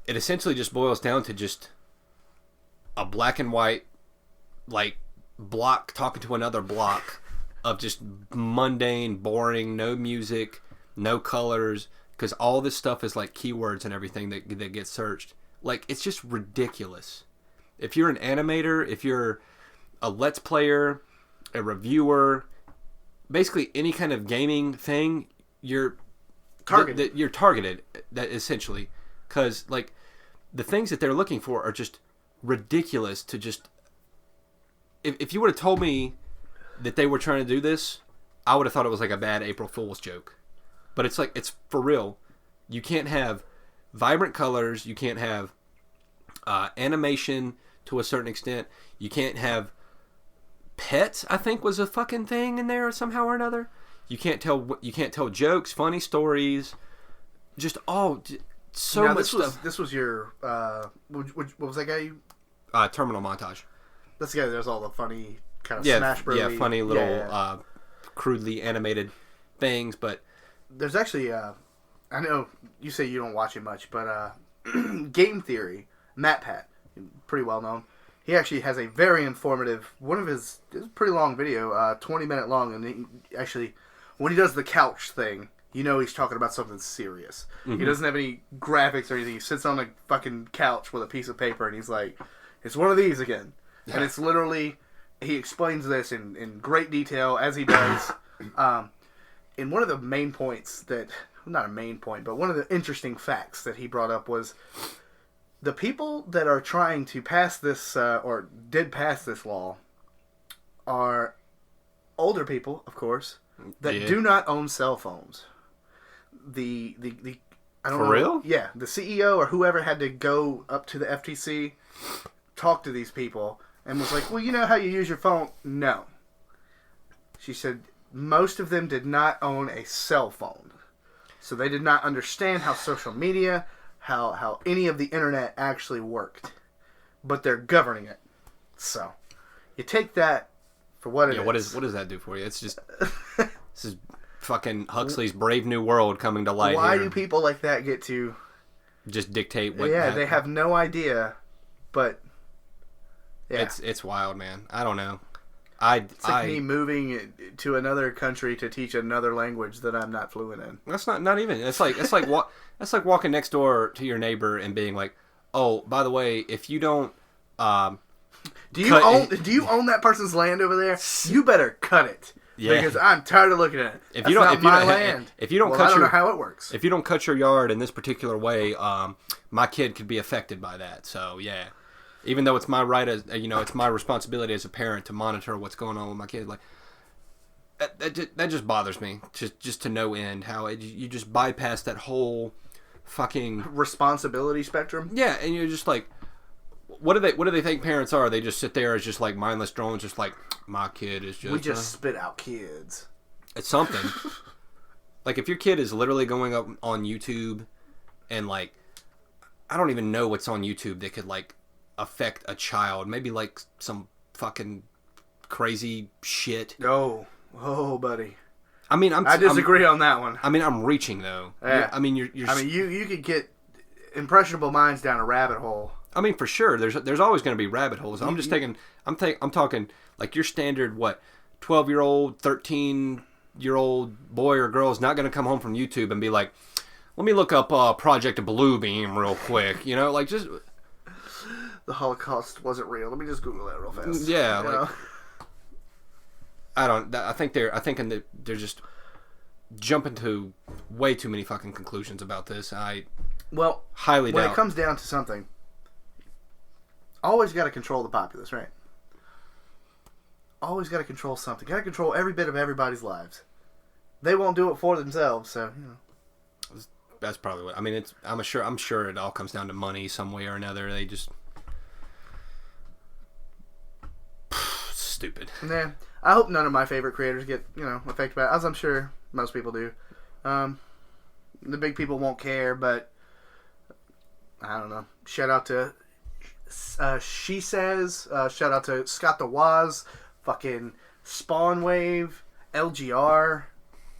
it essentially just boils down to just a black and white like block talking to another block of just mundane, boring, no music, no colors, because all this stuff is like keywords and everything that gets searched. Like, it's just ridiculous. If you're an animator, if you're a Let's Player, a reviewer, basically any kind of gaming thing, you're targeted. You're targeted, that essentially, because like the things that they're looking for are just ridiculous. To just if you would have told me that they were trying to do this, I would have thought it was like a bad April Fool's joke. But it's like, it's for real. You can't have vibrant colors. You can't have animation to a certain extent. You can't have pets, I think was a fucking thing in there somehow or another. You can't tell jokes, funny stories, just all so now, much stuff. This was your what was that guy? Terminal Montage. That's the guy that does all the funny kind of Smash Bros. Yeah, funny little crudely animated things. But there's actually I know you say you don't watch it much, but Game Theory, Matt Pat, pretty well known. He actually has a very informative it's a pretty long video, 20-minute long, and he actually, when he does the couch thing, you know he's talking about something serious. Mm-hmm. He doesn't have any graphics or anything. He sits on a fucking couch with a piece of paper, and he's like, it's one of these again. Yeah. And it's literally, he explains this in great detail, as he does. And one of the main points not a main point, but one of the interesting facts that he brought up was the people that are trying to pass this, or did pass this law, are older people, of course, that do not own cell phones. I don't know. For real? Yeah. The CEO or whoever had to go up to the FTC, talk to these people, and was like, well, you know how you use your phone? No. She said most of them did not own a cell phone. So they did not understand how social media, how any of the internet actually worked. But they're governing it. So you take that for what it is. What does that do for you? It's just this is fucking Huxley's Brave New World coming to light. Why do people like that get to just dictate what? Yeah, they have no idea, but yeah. It's wild, man. I don't know. It's like me moving to another country to teach another language that I'm not fluent in. That's not even. It's like walking next door to your neighbor and being like, "Oh, by the way, if you don't, do you own that person's land over there? You better cut it." Yeah. Because I'm tired of looking at it. If you don't cut I don't know how it works. If you don't cut your yard in this particular way, my kid could be affected by that. So yeah. Even though it's my right as it's my responsibility as a parent to monitor what's going on with my kid. Like that just bothers me. Just to no end how you just bypass that whole fucking responsibility spectrum. Yeah, and you're just like, what do they think parents are? They just sit there as just like mindless drones, just like my kid is just. We just spit out kids. It's something. Like if your kid is literally going up on YouTube, and like, I don't even know what's on YouTube that could like affect a child. Maybe like some fucking crazy shit. Oh, buddy. I mean, I disagree on that one. I mean, I'm reaching though. Yeah. You could get impressionable minds down a rabbit hole. I mean, for sure. There's always going to be rabbit holes. I'm talking like your standard 12-year-old, 13-year-old boy or girl is not going to come home from YouTube and be like, let me look up Project Bluebeam real quick. Like just the Holocaust wasn't real. Let me just Google that real fast. Yeah, like. I think they're just jumping to way too many fucking conclusions about this. Highly doubt. When it comes down to something, always got to control the populace, right? Always got to control something. Got to control every bit of everybody's lives. They won't do it for themselves, so That's probably what I mean. I'm sure it all comes down to money some way or another. They just stupid. Yeah. I hope none of my favorite creators get, affected by it, as I'm sure most people do. The big people won't care, but I don't know. Shout out to She Says. Shout out to Scott the Waz, fucking Spawn Wave, LGR,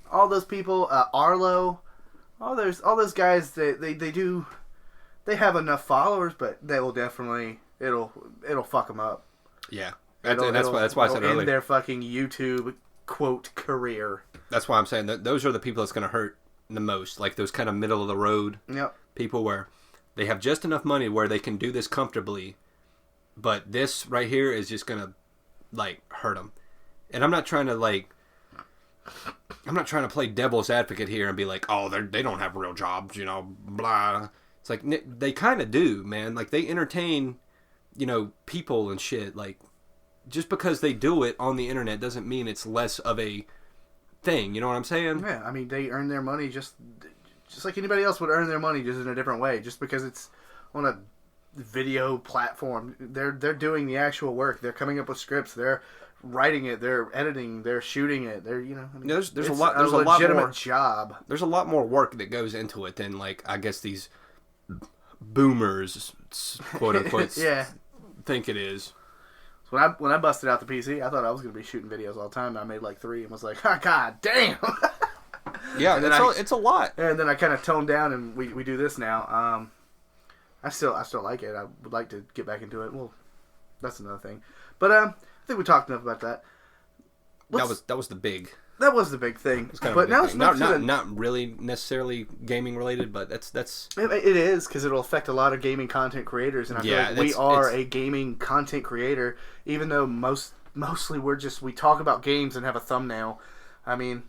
all those people, Arlo, all those guys. They have enough followers, but they will definitely it'll fuck them up. Yeah. That's why I said earlier. In their fucking YouTube quote career. That's why I'm saying that those are the people that's going to hurt the most. Like those kind of middle of the road people where they have just enough money where they can do this comfortably, but this right here is just going to like hurt them. And I'm not trying to play devil's advocate here and be like, oh, they don't have real jobs, blah. It's like they kind of do, man. Like they entertain, people and shit. Like. Just because they do it on the internet doesn't mean it's less of a thing. You know what I'm saying? Yeah, I mean, they earn their money just like anybody else would earn their money, just in a different way. Just because it's on a video platform, they're doing the actual work. They're coming up with scripts. They're writing it. They're editing. They're shooting it. There's a lot more job. There's a lot more work that goes into it than like I guess these boomers, quote unquote, think it is. When I busted out the PC, I thought I was going to be shooting videos all the time. And I made like 3 and was like, God damn. Yeah, it's a lot. And then I kind of toned down and we do this now. I still like it. I would like to get back into it. Well, that's another thing. But I think we talked enough about that. That was the big. That was the big thing. But now it's not really necessarily gaming related, but that's it is because it'll affect a lot of gaming content creators, and I feel like we are a gaming content creator, even though mostly we talk about games and have a thumbnail. I mean,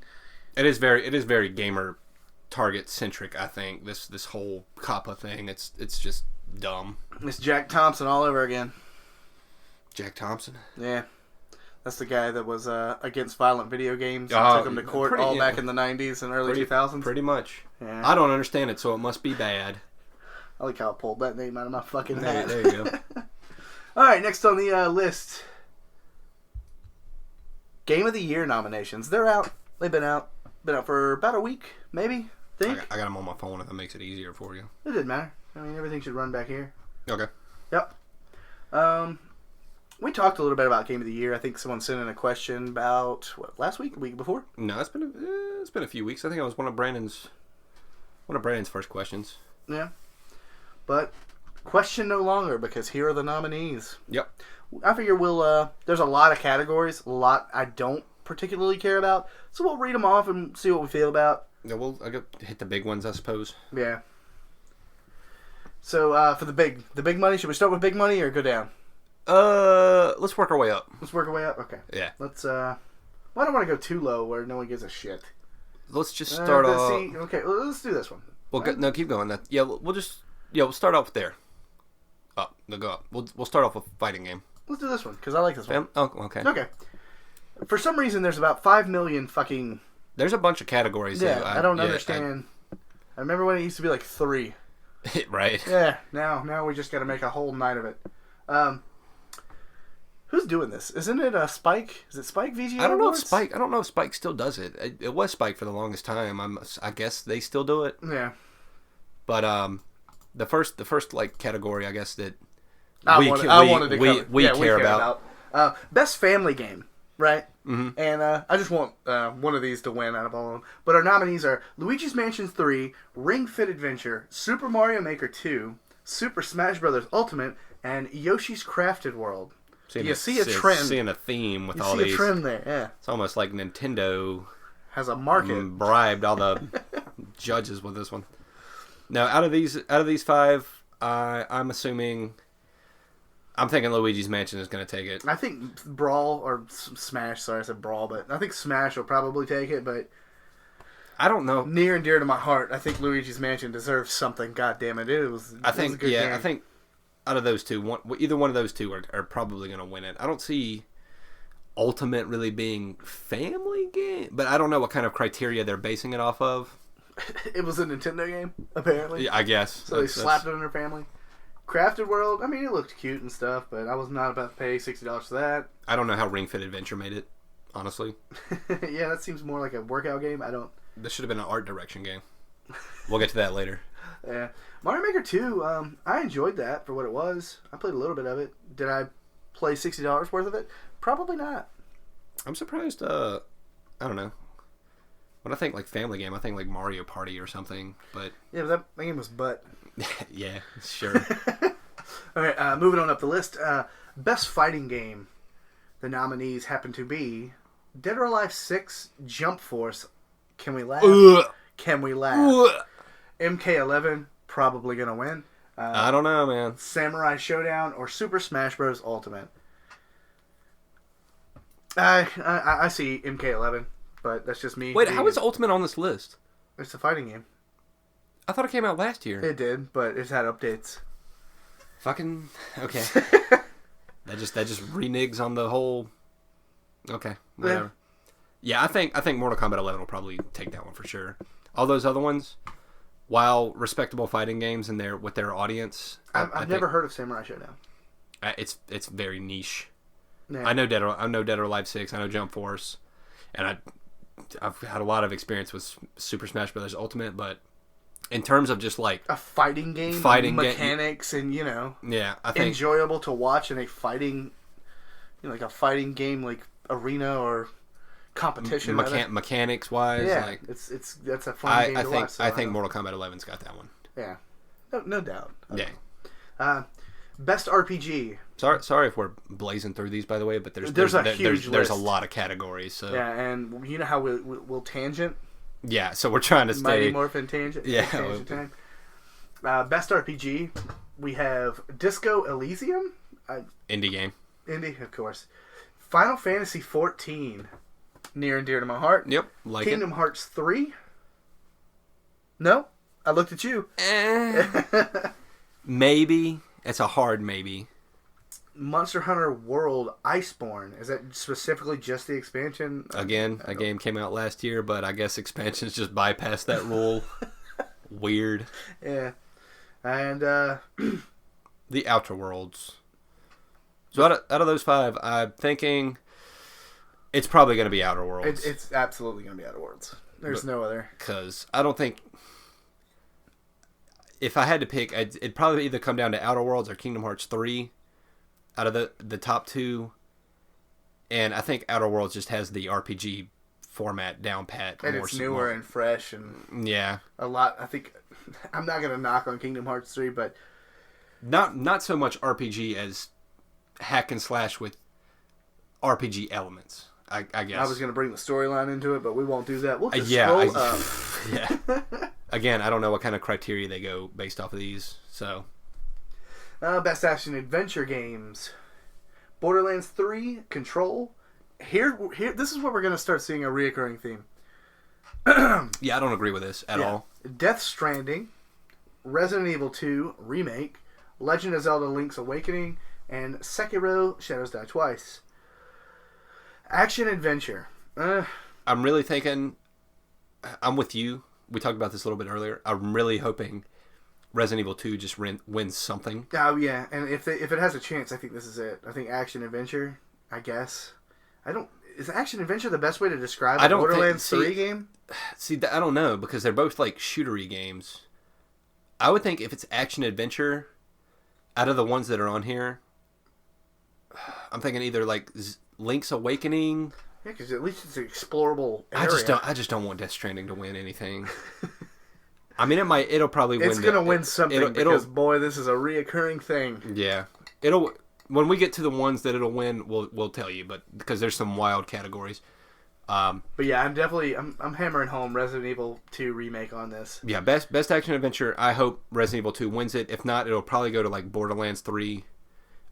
it is very gamer target centric. I think this whole Coppa thing, it's just dumb. It's Jack Thompson all over again. Jack Thompson? Yeah. That's the guy that was against violent video games and took him to court back in the 90s and early 2000s. Pretty much. Yeah. I don't understand it, so it must be bad. I like how I pulled that name out of my fucking hat. There you go. All right, next on the list. Game of the Year nominations. They're out. They've been out. Been out for about a week, maybe. I got them on my phone if that makes it easier for you. It didn't matter. I mean, everything should run back here. Okay. Yep. We talked a little bit about Game of the Year. I think someone sent in a question about last week, the week before. No, it's been a few weeks. I think it was one of Brandon's first questions. Yeah, but question no longer because here are the nominees. Yep. I figure there's a lot of categories, a lot I don't particularly care about, so we'll read them off and see what we feel about. Yeah, I got hit the big ones, I suppose. Yeah. So for the big money, should we start with big money or go down? Let's work our way up. Let's work our way up? Okay. Yeah. Let's, I don't want to go too low where no one gives a shit. Let's just start off. Okay, let's do this one. Well, no, keep going. We'll start off there. Up. They'll go up. We'll start off with fighting game. Let's do this one because I like this one. Oh, okay. Okay. For some reason, there's about 5 million fucking. There's a bunch of categories. Yeah, I don't understand. I remember when it used to be like 3. Right. Yeah. Now we just got to make a whole night of it. Who's doing this? Isn't it Spike? Is it Spike VGA? I don't know if Awards? Spike. I don't know if Spike still does it. It was Spike for the longest time. I guess they still do it. Yeah. But the first like category, I guess that we care about. Best family game, right? Mm-hmm. And I just want one of these to win out of all of them. But our nominees are Luigi's Mansion 3, Ring Fit Adventure, Super Mario Maker 2, Super Smash Bros. Ultimate, and Yoshi's Crafted World. You see a trend. Seeing a theme with all these. these. You see a trend there, yeah. It's almost like Nintendo has a market. Bribed all the judges with this one. Now, out of these 5, I'm thinking Luigi's Mansion is going to take it. I think Brawl or Smash. Sorry, I said Brawl, but I think Smash will probably take it. But I don't know. Near and dear to my heart, I think Luigi's Mansion deserves something. God damn it, it was a good game. I think out of those two, either one of those two are probably going to win it. I don't see Ultimate really being family game, but I don't know what kind of criteria they're basing it off of. It was a Nintendo game, apparently. Yeah, I guess. So they slapped it on their family. Crafted World, I mean, it looked cute and stuff, but I was not about to pay $60 for that. I don't know how Ring Fit Adventure made it, honestly. Yeah, that seems more like a workout game. This should have been an art direction game. We'll get to that later. Yeah. Mario Maker 2, I enjoyed that for what it was. I played a little bit of it. Did I play $60 worth of it? Probably not. I'm surprised, I don't know. When I think like family game, I think like Mario Party or something, but... Yeah, but that game was butt. Yeah, sure. Alright, moving on up the list. Best fighting game. The nominees happen to be Dead or Alive 6, Jump Force, Can We Laugh? Can We Laugh? MK11, probably gonna win. I don't know, man. Samurai Showdown or Super Smash Bros. Ultimate. I see MK11, but that's just me. Wait, how is Ultimate on this list? It's a fighting game. I thought it came out last year. It did, but it's had updates. Fucking okay. that just reneges on the whole. Okay, whatever. Yeah, I think Mortal Kombat 11 will probably take that one for sure. All those other ones, while respectable fighting games and with their audience, I've never heard of Samurai Showdown. It's very niche. Yeah. I know Dead or Alive 6. I know Jump Force, and I've had a lot of experience with Super Smash Bros. Ultimate, but in terms of just like a fighting game, mechanics, and yeah, I think enjoyable to watch in a fighting, like a fighting game, like arena or competition. Mechanics wise, yeah, like that's a fun game to watch. So I think Mortal Kombat 11's got that one. Yeah, no doubt. Yeah. Best RPG. Sorry if we're blazing through these, by the way, but there's a lot of categories. So yeah, and you know how we'll tangent. Yeah, so we're trying to stay Mighty Morphin Tangent. Yeah. Tangent time. Best RPG, we have Disco Elysium. Indie game. Indie, of course. Final Fantasy 14, near and dear to my heart. Yep, Kingdom Hearts 3. No, I looked at you. Maybe. It's a hard maybe. Monster Hunter World Iceborne. Is that specifically just the expansion? Again, that game came out last year, but I guess expansions just bypassed that rule. Weird. Yeah. And The Outer Worlds. So out of those 5, I'm thinking it's probably going to be Outer Worlds. It's absolutely going to be Outer Worlds. There's no other. Because I don't think... If I had to pick, it'd probably either come down to Outer Worlds or Kingdom Hearts 3 out of the top 2. And I think Outer Worlds just has the RPG format down pat. And it's newer and fresh. And yeah. A lot, I think... I'm not going to knock on Kingdom Hearts 3, but... Not so much RPG as hack and slash with RPG elements, I guess. I was going to bring the storyline into it, but we won't do that. We'll just scroll up. Yeah. Again, I don't know what kind of criteria they go based off of these, so... Best action adventure games. Borderlands 3, Control. Here, this is where we're going to start seeing a reoccurring theme. Yeah, I don't agree with this at all. Death Stranding, Resident Evil 2 Remake, Legend of Zelda: Link's Awakening, and Sekiro: Shadows Die Twice. Action adventure. I'm really thinking. I'm with you. We talked about this a little bit earlier. I'm really hoping Resident Evil 2 just wins something. Oh yeah, and if it has a chance, I think this is it. I think action adventure. I guess. Is action adventure the best way to describe a Borderlands 3 game? See, I don't know, because they're both like shootery games. I would think if it's action adventure, out of the ones that are on here, I'm thinking either like Link's Awakening. Yeah, because at least it's an explorable area. I just don't want Death Stranding to win anything. I mean, it'll probably win. It's gonna win something because boy, this is a reoccurring thing. Yeah, when we get to the ones that it'll win, we'll tell you. But because there's some wild categories. But yeah, I'm hammering home Resident Evil 2 remake on this. Yeah, best action adventure. I hope Resident Evil 2 wins it. If not, it'll probably go to like Borderlands 3,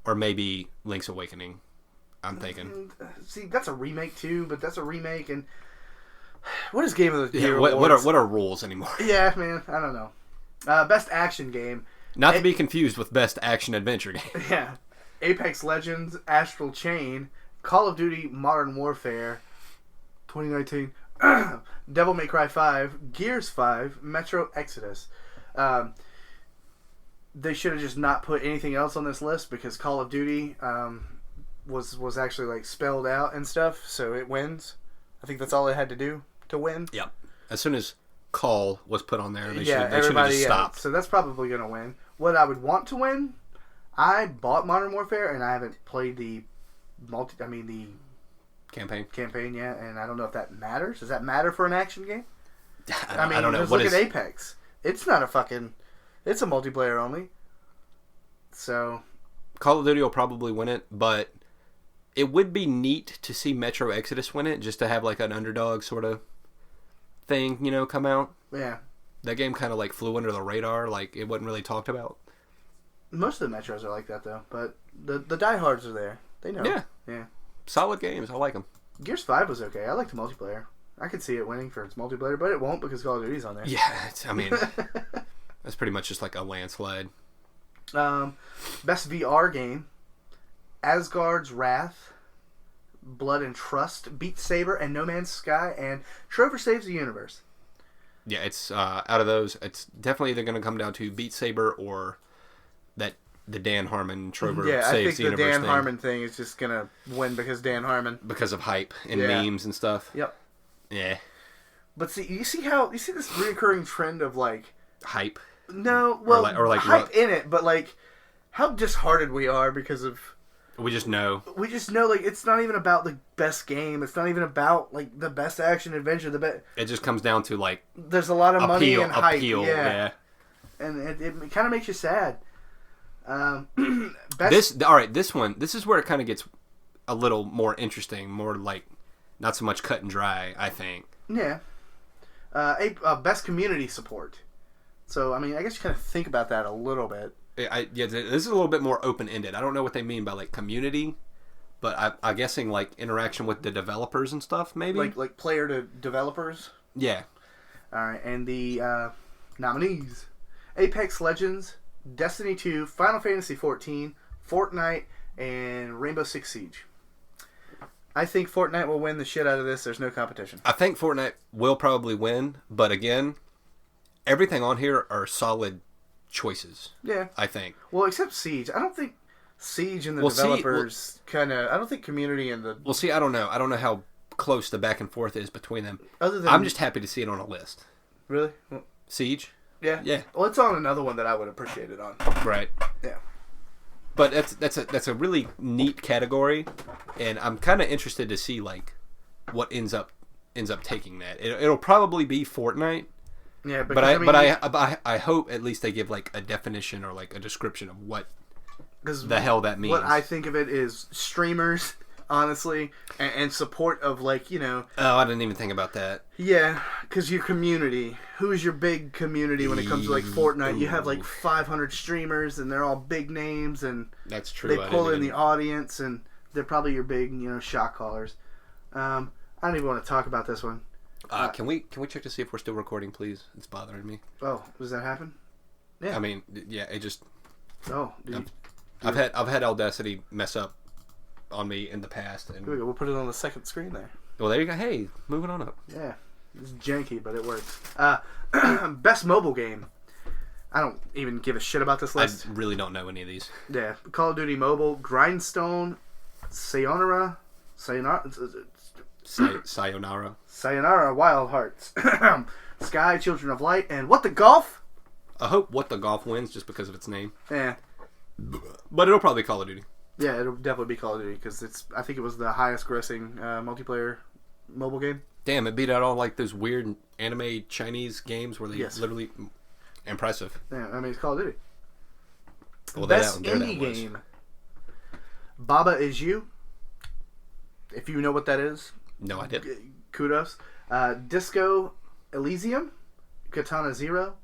or maybe Link's Awakening. I'm thinking. See, that's a remake too, but that's a remake, and what is Game of the Year? What are rules anymore? Yeah, man, I don't know. Best action game. Not to be confused with best action adventure game. Yeah, Apex Legends, Astral Chain, Call of Duty: Modern Warfare, 2019, Devil May Cry 5, Gears 5, Metro Exodus. They should have just not put anything else on this list because Call of Duty was actually like spelled out and stuff, so it wins. I think that's all it had to do to win. Yep. As soon as Call was put on there, they should have just stopped. So that's probably going to win. What I would want to win, I bought Modern Warfare and I haven't played the campaign yet, and I don't know if that matters. Does that matter for an action game? I don't know. Look at Apex. It's not it's a multiplayer only. So Call of Duty will probably win it, but it would be neat to see Metro Exodus win it, just to have like an underdog sort of thing, come out. Yeah. That game kind of like flew under the radar, like it wasn't really talked about. Most of the Metros are like that though, but the diehards are there. They know. Yeah. Solid games. I like them. Gears 5 was okay. I like the multiplayer. I could see it winning for its multiplayer, but it won't because Call of Duty's on there. Yeah, that's pretty much just like a landslide. Best VR game: Asgard's Wrath, Blood and Trust, Beat Saber, and No Man's Sky, and Trover Saves the Universe. Yeah, it's out of those, it's definitely either going to come down to Beat Saber or the Dan Harmon Trover Saves the Universe. I think the Dan Harmon thing is just going to win because Dan Harmon. Because of hype and memes and stuff. Yep. Yeah. But see, you see this reoccurring trend of like hype. No, well, or like hype in it, but like how disheartened we are because of. We just know. Like it's not even about the best game. It's not even about like the best action adventure. It just comes down to like. There's a lot of money and hype. Yeah. And it kind of makes you sad. This one. This is where it kind of gets a little more interesting, more like not so much cut and dry. I think. Yeah. Best community support. So I mean, I guess you kind of think about that a little bit. This is a little bit more open-ended. I don't know what they mean by like community, but I'm guessing like interaction with the developers and stuff, maybe like player to developers. Yeah. All right, and the nominees: Apex Legends, Destiny 2, Final Fantasy 14, Fortnite, and Rainbow Six Siege. I think Fortnite will win the shit out of this. There's no competition. I think Fortnite will probably win, but again, everything on here are solid choices. Yeah. I think. Well, except Siege. I don't think Siege and the developers I don't think community and the... Well, see, I don't know. I don't know how close the back and forth is between them. I'm just happy to see it on a list. Really? Well, Siege? Yeah. Yeah. Well, it's on another one that I would appreciate it on. Right. Yeah. But that's a really neat category, and I'm kind of interested to see like what ends up taking that. It'll probably be Fortnite. Yeah, but I hope at least they give like a definition or like a description of what the hell that means. What I think of it is streamers, honestly, and support of like Oh, I didn't even think about that. Yeah, because your community. Who's your big community when it comes to like Fortnite? Ooh. You have like 500 streamers, and they're all big names, and that's true. They pull in the audience, and they're probably your big shot callers. I don't even want to talk about this one. Can we check to see if we're still recording, please? It's bothering me. Oh, does that happen? Yeah. I mean, yeah, it just... Oh, I've had Audacity mess up on me in the past, and here we go. We'll put it on the second screen there. well, there you go. Hey, moving on up. Yeah, it's janky, but it works. Best mobile game. I don't even give a shit about this list. I really don't know any of these. Yeah, Call of Duty Mobile, Grindstone, Sayonara, Wild Hearts, Sky, Children of Light, and What the Golf? I hope What the Golf wins just because of its name. Yeah. But it'll probably be Call of Duty. Yeah, it'll definitely be Call of Duty because I think it was the highest grossing multiplayer mobile game. Damn, it beat out all like those weird anime Chinese games where they literally impressive. Yeah, I mean it's Call of Duty. Well, Best indie game. Baba Is You. If you know what that is. No, I did. Kudos. Disco Elysium, Katana Zero,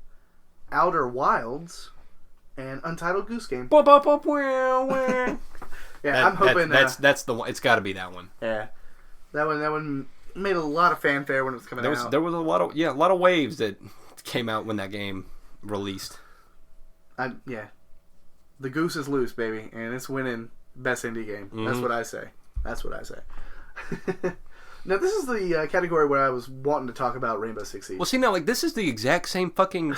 Outer Wilds, and Untitled Goose Game. Yeah, I'm hoping that's the one. It's got to be that one. Yeah, that one made a lot of fanfare when it was coming out. There was a lot of waves that came out when that game released. Yeah, the goose is loose, baby, and it's winning best indie game. Mm-hmm. That's what I say. Now this is the category where I was wanting to talk about Rainbow Six Siege. Well, see now, like this is the exact same fucking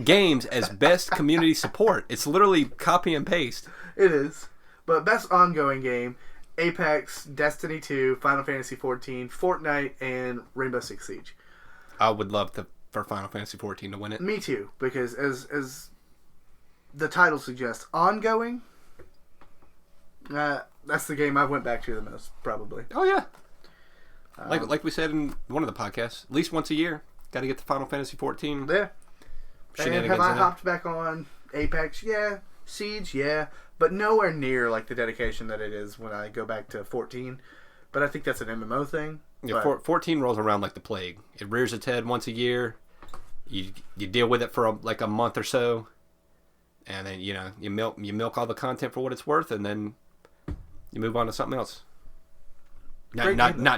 games as best community support. It's literally copy and paste. It is. But best ongoing game, Apex, Destiny 2, Final Fantasy 14, Fortnite, and Rainbow Six Siege. I would love for Final Fantasy 14 to win it. Me too, because as the title suggests, ongoing, that's the game I went back to the most, probably. Oh, yeah. Like we said in one of the podcasts, at least once a year, got to get to Final Fantasy 14. Yeah. And have I hopped back on Apex? Yeah. Siege? Yeah. But nowhere near like the dedication that it is when I go back to 14. But I think that's an MMO thing. Yeah, 14 rolls around like the plague. It rears its head once a year. You deal with it for a month or so, and then you milk all the content for what it's worth, and then you move on to something else. Not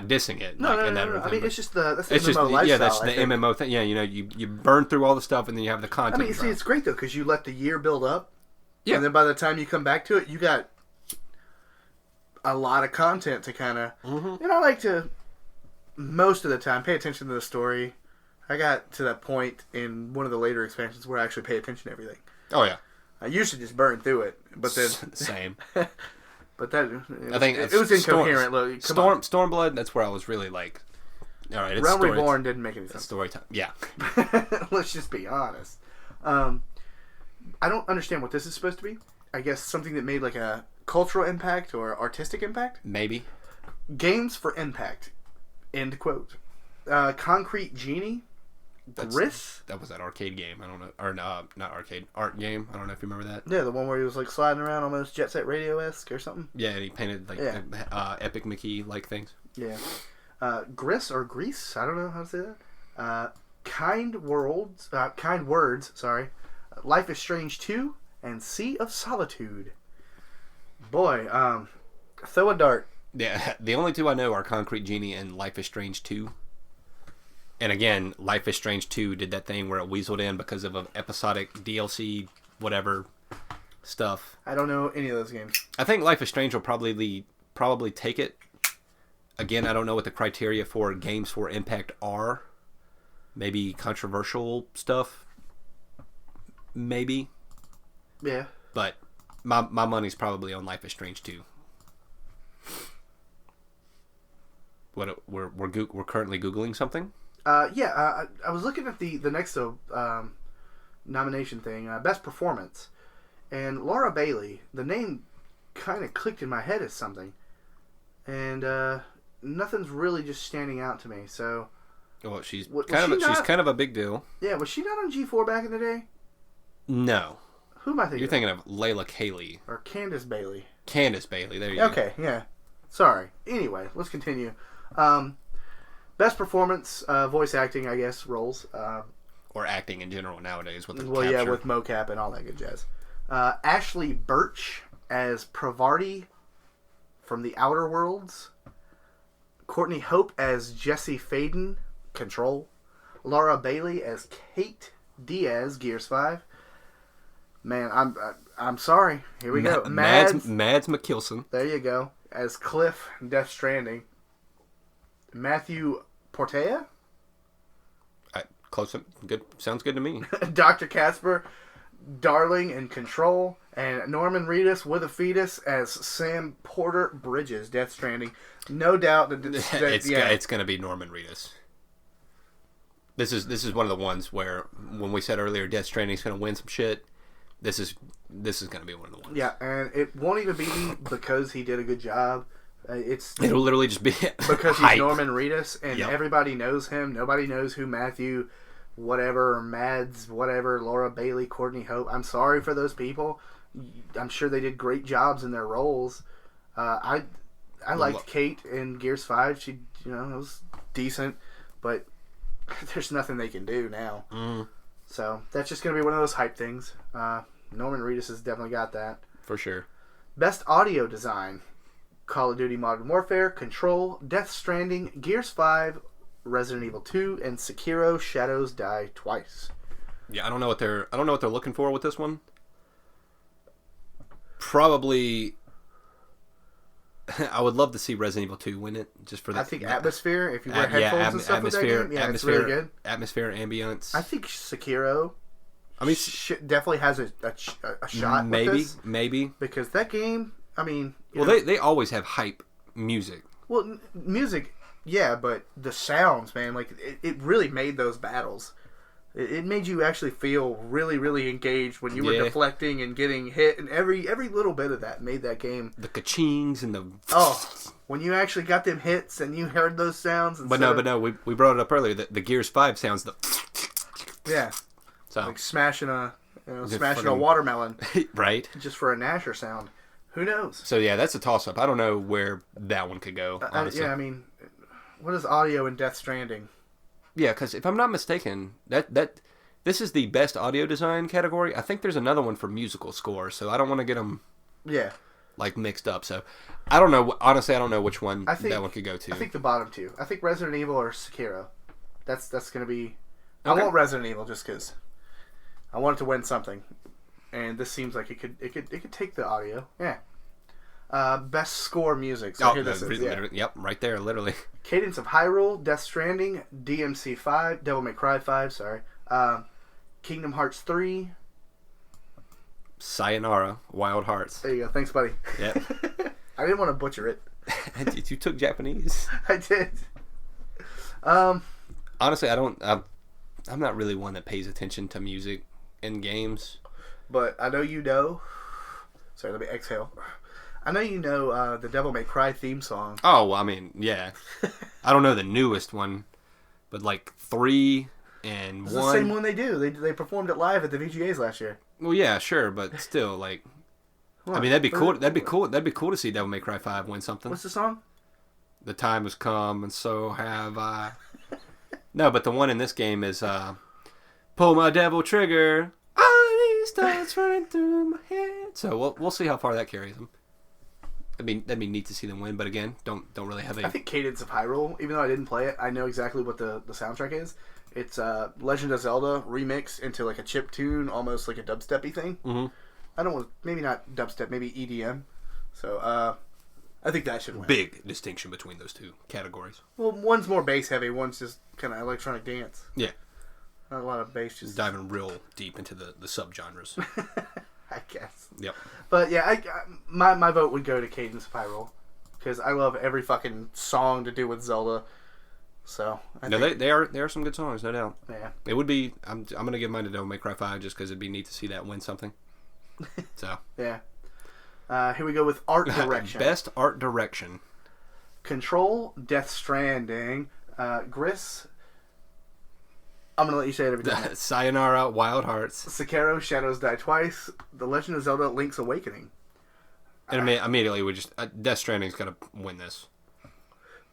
dissing it. No. I mean, it's just that's the MMO lifestyle. Yeah, that's the MMO thing. Yeah, you burn through all the stuff, and then you have the content. I mean, see, it's great though because you let the year build up. Yeah. And then by the time you come back to it, you got a lot of content to kind of... Mm-hmm. And I like to, most of the time, pay attention to the story. I got to that point in one of the later expansions where I actually pay attention to everything. Oh, yeah. I used to just burn through it, but then... Same. But I think it was incoherent. Stormblood, that's where I was really like... All right, it's Realm Reborn didn't make any sense. Story time. Yeah. Let's just be honest. I don't understand what this is supposed to be. I guess something that made like a cultural impact or artistic impact? Maybe. Games for impact. End quote. Concrete Genie. Gris? That was that arcade game. I don't know. Or not arcade. Art game. I don't know if you remember that. Yeah, the one where he was like sliding around almost Jet Set Radio-esque or something. Yeah, and he painted like Epic Mickey-like things. Yeah. Gris or Grease? I don't know how to say that. Kind Words, sorry. Life is Strange 2 and Sea of Solitude. Boy, throw a dart. Yeah, the only two I know are Concrete Genie and Life is Strange 2. And again, Life is Strange 2 did that thing where it weaseled in because of an episodic DLC, whatever stuff. I don't know any of those games. I think Life is Strange will probably take it. Again, I don't know what the criteria for games for impact are. Maybe controversial stuff. Maybe. Yeah. But my money's probably on Life is Strange 2. What we're currently Googling something? I was looking at the next nomination thing, Best Performance. And Laura Bailey, the name kind of clicked in my head as something. And nothing's really just standing out to me. So well, she's kind of a big deal. Yeah, was she not on G4 back in the day? No. Who am I thinking? You're thinking of Layla Kaylee. Or Candace Bailey. Candace Bailey, there you go. Okay, yeah. Sorry. Anyway, let's continue. Best performance, voice acting, I guess, roles. Or acting in general nowadays with the capture. Yeah, with mocap and all that good jazz. Ashley Birch as Pravarti from The Outer Worlds. Courtney Hope as Jesse Faden, Control. Laura Bailey as Kate Diaz, Gears 5. Man, I'm sorry. Here we go. Mads Mikkelsen. There you go. As Cliff in Death Stranding. Matthew Portea? Close. Good. Sounds good to me. Dr. Casper, Darling in Control, and Norman Reedus with a fetus as Sam Porter Bridges, Death Stranding. No doubt that it's going to be Norman Reedus. This is one of the ones where when we said earlier Death Stranding is going to win some shit. This is going to be one of the ones. Yeah, and it won't even be because he did a good job. It'll literally just be because hype. He's Norman Reedus and everybody knows him. Nobody knows who Matthew, whatever, or Mads, whatever, Laura Bailey, Courtney Hope. I'm sorry for those people. I'm sure they did great jobs in their roles. I liked Kate in Gears 5. She, it was decent, but there's nothing they can do now. Mm. So that's just going to be one of those hype things. Norman Reedus has definitely got that. For sure. Best audio design. Call of Duty Modern Warfare, Control, Death Stranding, Gears 5, Resident Evil 2, and Sekiro: Shadows Die Twice. Yeah, I don't know what they're looking for with this one. Probably I would love to see Resident Evil 2 win it just for that. I think atmosphere, if you wear headphones and stuff with that game, it's really good. Atmosphere, ambience. I think Sekiro definitely has a shot maybe, with this. Maybe. Because that game, they always have hype music. Well, music, yeah, but the sounds, man, like, it really made those battles. It made you actually feel really, really engaged when you were deflecting and getting hit, and every little bit of that made that game. The ka-chings and the... Oh, when you actually got them hits and you heard those sounds. But no, we brought it up earlier. The Gears 5 sounds the... Yeah. So. Like smashing a watermelon. Right. Just for a Nasher sound. Who knows? So yeah, that's a toss-up. I don't know where that one could go, honestly. What is audio in Death Stranding? Yeah, because if I'm not mistaken, this is the best audio design category. I think there's another one for musical score, so I don't want to get them mixed up. So I don't know. Honestly, I don't know which one that one could go to. I think the bottom two. I think Resident Evil or Sekiro. That's going to be... Okay. I want Resident Evil just because I want it to win something. And this seems like it could take the audio. Yeah. Best score music. So Yep, right there, literally. Cadence of Hyrule, Death Stranding, DMC 5, Devil May Cry 5, sorry. Kingdom Hearts 3. Sayonara, Wild Hearts. There you go. Thanks, buddy. Yep. I didn't want to butcher it. You took Japanese. I did. Honestly, I'm not really one that pays attention to music in games. But I know you know. Sorry, let me exhale. I know you know the Devil May Cry theme song. Oh, well, I mean, yeah. I don't know the newest one, but like 3 and 1. It's the same one they do. They performed it live at the VGAs last year. Well, yeah, sure, but still, like, what? I mean, that'd be cool. That'd be cool to see Devil May Cry 5 win something. What's the song? The time has come, and so have I. No, but the one in this game is pull my devil trigger. All these thoughts running through my head. So we'll see how far that carries them. That'd be neat to see them win, but again, don't really have I think Cadence of Hyrule, even though I didn't play it, I know exactly what the soundtrack is. It's Legend of Zelda remixed into like a chip tune, almost like a dubstep-y thing. Mm-hmm. I don't want, maybe not dubstep, maybe EDM. So I think that should win. Big distinction between those two categories. Well, one's more bass heavy, one's just kind of electronic dance. Yeah. Not a lot of bass. Just diving real deep into the subgenres. I guess. Yep. But yeah, my vote would go to Cadence of Hyrule because I love every fucking song to do with Zelda. So they are some good songs, no doubt. Yeah. It would be. I'm gonna give mine to Devil May Cry 5 just because it'd be neat to see that win something. So. Yeah. Here we go with art direction. Best art direction. Control, Death Stranding, Gris. I'm gonna let you say it every time. Sayonara, Wild Hearts. Sekiro: Shadows Die Twice. The Legend of Zelda: Link's Awakening. And immediately we just Death Stranding's gonna win this.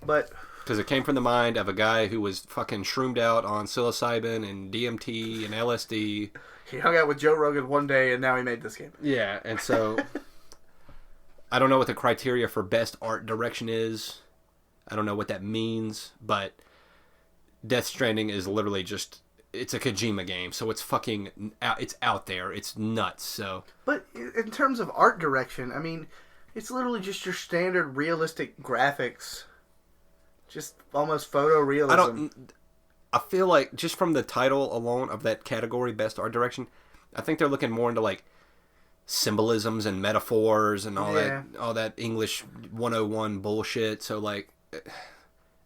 But because it came from the mind of a guy who was fucking shroomed out on psilocybin and DMT and LSD. He hung out with Joe Rogan one day, and now he made this game. Yeah, and so I don't know what the criteria for best art direction is. I don't know what that means, but Death Stranding is literally just it's a Kojima game, so it's fucking it's out there. It's nuts. So, but in terms of art direction, I mean, it's literally just your standard realistic graphics, just almost photorealism. I feel like just from the title alone of that category, best art direction, I think they're looking more into like symbolisms and metaphors and all that English 101 bullshit. So like,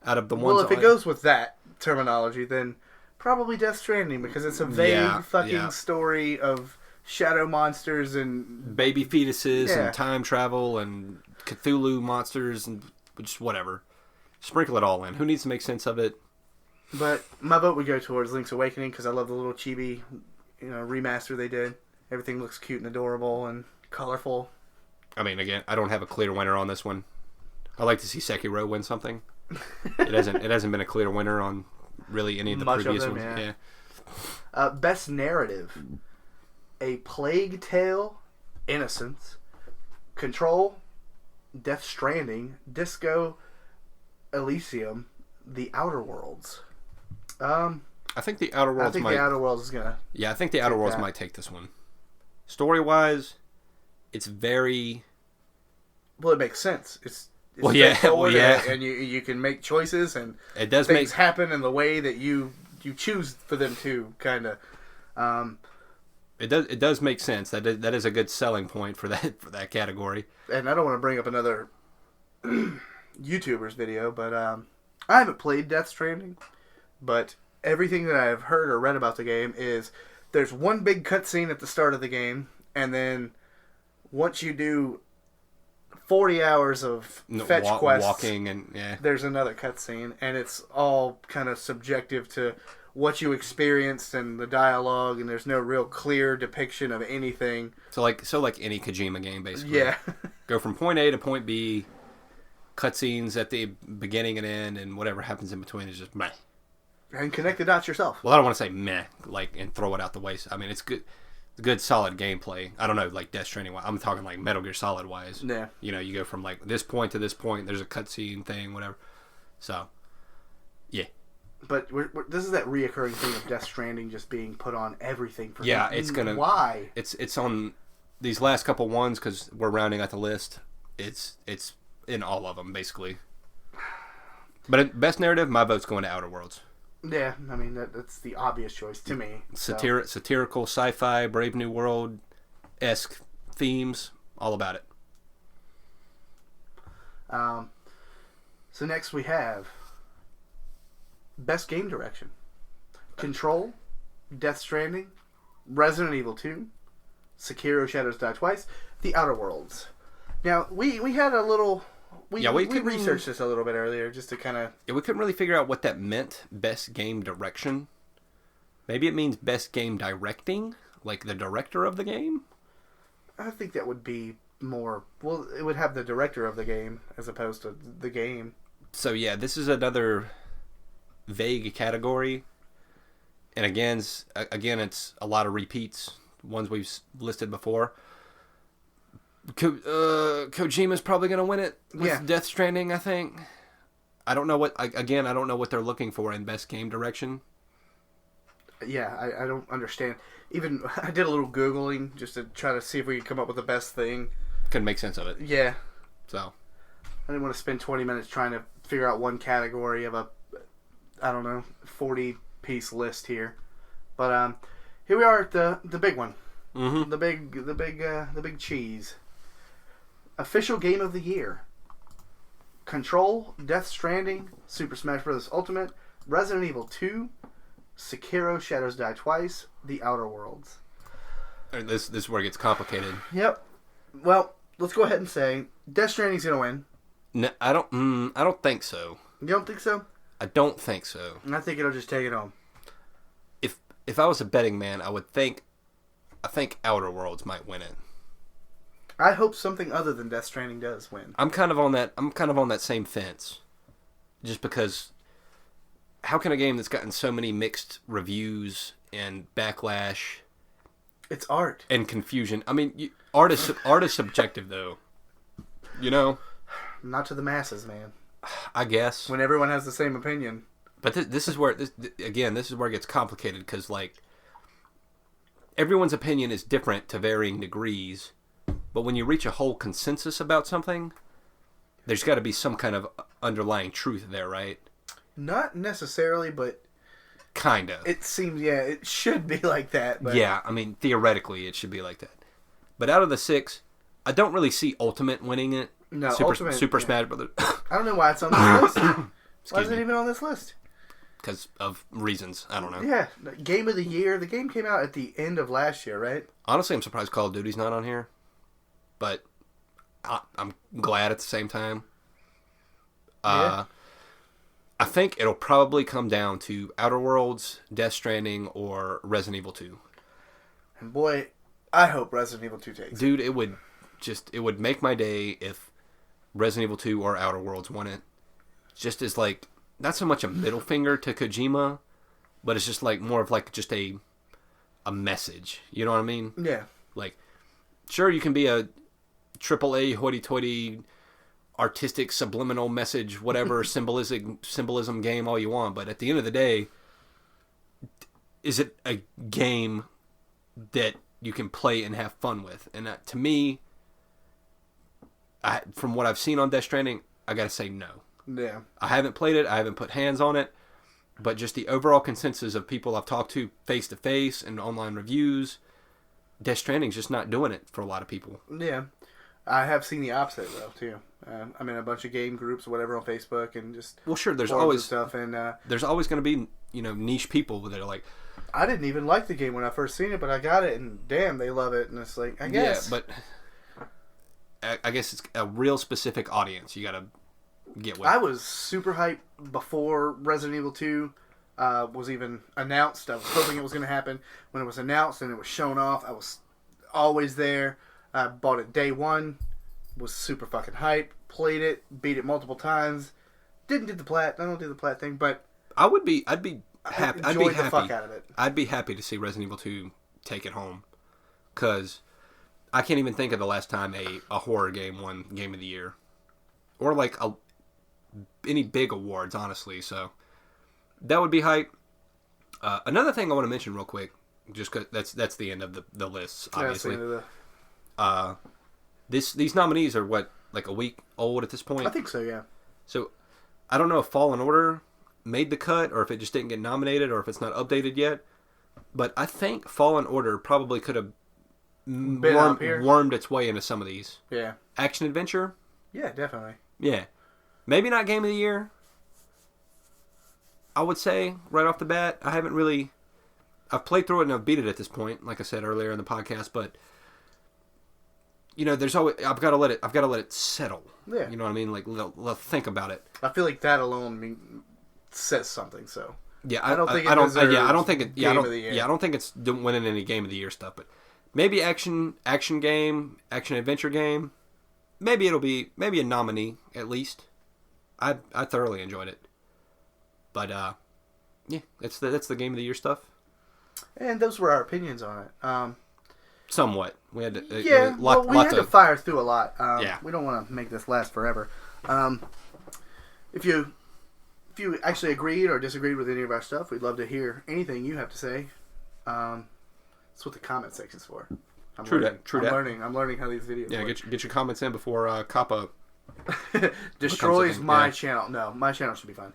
out of the ones, well, if it goes with that terminology, then probably Death Stranding, because it's a vague story of shadow monsters and baby fetuses and time travel and Cthulhu monsters and just whatever. Sprinkle it all in. Who needs to make sense of it? But my vote would go towards Link's Awakening, because I love the little chibi, remaster they did. Everything looks cute and adorable and colorful. I mean, again, I don't have a clear winner on this one. I like to see Sekiro win something. It hasn't been a clear winner on really any of the previous ones. Yeah. Best narrative: A Plague Tale, Innocence, Control, Death Stranding, Disco Elysium, The Outer Worlds. I think The Outer Worlds. The Outer Worlds is gonna. Yeah, I think The Outer Worlds might take this one. Story wise, it's very. Well, it makes sense. It's and you can make choices, and it does things happen in the way that you choose for them to, kind of. It does make sense. That is a good selling point for that category. And I don't want to bring up another YouTuber's video, but I haven't played Death Stranding, but everything that I've heard or read about the game is there's one big cutscene at the start of the game, and then once you do 40 hours of fetch quests, walking, and there's another cutscene, and it's all kind of subjective to what you experienced and the dialogue, and there's no real clear depiction of anything. So like any Kojima game, basically. Yeah. Go from point A to point B, cutscenes at the beginning and end, and whatever happens in between is just meh. And connect the dots yourself. Well, I don't want to say meh, and throw it out the waste. I mean, it's good solid gameplay. I don't know, like Death Stranding. I'm talking like Metal Gear Solid wise. Yeah. You go from like this point to this point. There's a cutscene thing, whatever. So, yeah. But this is that reoccurring thing of Death Stranding just being put on everything for it's gonna. Why? It's on these last couple ones because we're rounding out the list. It's in all of them basically. But best narrative, my vote's going to Outer Worlds. Yeah, I mean that's the obvious choice to me. Satirical, sci-fi, Brave New World-esque themes, all about it. So next we have best game direction: Control, Death Stranding, Resident Evil 2, Sekiro: Shadows Die Twice, The Outer Worlds. Now we had a little. We researched this a little bit earlier just to kind of... Yeah, we couldn't really figure out what that meant, best game direction. Maybe it means best game directing, like the director of the game? I think that would be more... Well, it would have the director of the game as opposed to the game. So yeah, this is another vague category. And again, it's a lot of repeats, ones we've listed before. Kojima's probably going to win it with Death Stranding, I think. I don't know I don't know what they're looking for in best game direction. Yeah, I don't understand. Even I did a little Googling just to try to see if we could come up with the best thing. Couldn't make sense of it. Yeah. So. I didn't want to spend 20 minutes trying to figure out one category of a, 40-piece list here. But here we are at the big one. Mm-hmm. The big cheese. Official Game of the Year: Control, Death Stranding, Super Smash Bros. Ultimate, Resident Evil 2, Sekiro: Shadows Die Twice, The Outer Worlds. This is where it gets complicated. Yep. Well, let's go ahead and say Death Stranding's gonna win. No, I don't think so. You don't think so? I don't think so. And I think it'll just take it home. If I was a betting man, I think Outer Worlds might win it. I hope something other than Death Stranding does win. I'm kind of on that same fence. Just because how can a game that's gotten so many mixed reviews and backlash, it's art and confusion. I mean, art is subjective though. Not to the masses, man. I guess. When everyone has the same opinion. But this is where this is where it gets complicated because like everyone's opinion is different to varying degrees. But when you reach a whole consensus about something, there's got to be some kind of underlying truth there, right? Not necessarily, but kind of. It seems, it should be like that. But... Yeah, I mean, theoretically, it should be like that. But out of the 6, I don't really see Ultimate winning it. No, Super Smash Brothers. I don't know why it's on this list. Why is it even on this list? Because of reasons. I don't know. Yeah, Game of the Year. The game came out at the end of last year, right? Honestly, I'm surprised Call of Duty's not on here. But I'm glad at the same time. I think it'll probably come down to Outer Worlds, Death Stranding, or Resident Evil 2. And boy, I hope Resident Evil 2 takes it. Dude, it would make my day if Resident Evil 2 or Outer Worlds won it. Just as like, not so much a middle finger to Kojima, but it's just like more of like just a message. You know what I mean? Yeah. Like, sure, you can be a AAA hoity-toity artistic subliminal message, whatever symbolism game all you want, but at the end of the day, is it a game that you can play and have fun with? And to me, from what I've seen on Death Stranding, I gotta say no. Yeah. I haven't played it, I haven't put hands on it, but just the overall consensus of people I've talked to face to face and online reviews, Death Stranding's just not doing it for a lot of people. Yeah. I have seen the opposite though too. I'm in a bunch of game groups or whatever on Facebook and just there's always stuff and there's always going to be niche people that are like, I didn't even like the game when I first seen it, but I got it and damn they love it, and it's like I guess. Yeah, but I guess it's a real specific audience you got to get with. I was super hyped before Resident Evil 2 was even announced. I was hoping it was going to happen. When it was announced and it was shown off, I was always there. I bought it day one, was super fucking hyped, played it, beat it multiple times. Didn't do the plat. I don't do the plat thing, but I'd be happy. Enjoyed the fuck out of it. I'd be happy to see Resident Evil 2 take it home, because I can't even think of the last time a horror game won Game of the Year, or like any big awards, honestly. So that would be hype. Another thing I want to mention real quick, just because that's the end of the lists, obviously. Yeah, that's the end of these nominees are what, like a week old at this point? I think so, yeah. So I don't know if Fallen Order made the cut, or if it just didn't get nominated, or if it's not updated yet. But I think Fallen Order probably could have wormed its way into some of these. Yeah. Action adventure? Yeah, definitely. Yeah. Maybe not Game of the Year, I would say, right off the bat. I've played through it and I've beat it at this point, like I said earlier in the podcast, but there's always I've got to let it settle. Yeah. You know what I mean? Like let think about it. I feel like that alone says something. So yeah, I don't think it's winning any Game of the Year stuff, but maybe action game, action adventure game. Maybe it'll be a nominee at least. I thoroughly enjoyed it, but yeah, that's the Game of the Year stuff. And those were our opinions on it. Somewhat. We had to, we had to fire through a lot. Yeah. We don't want to make this last forever. If you actually agreed or disagreed with any of our stuff, we'd love to hear anything you have to say. That's what the comment section's for. I'm learning how these videos work. Get your comments in before Coppa destroys my channel. No, my channel should be fine.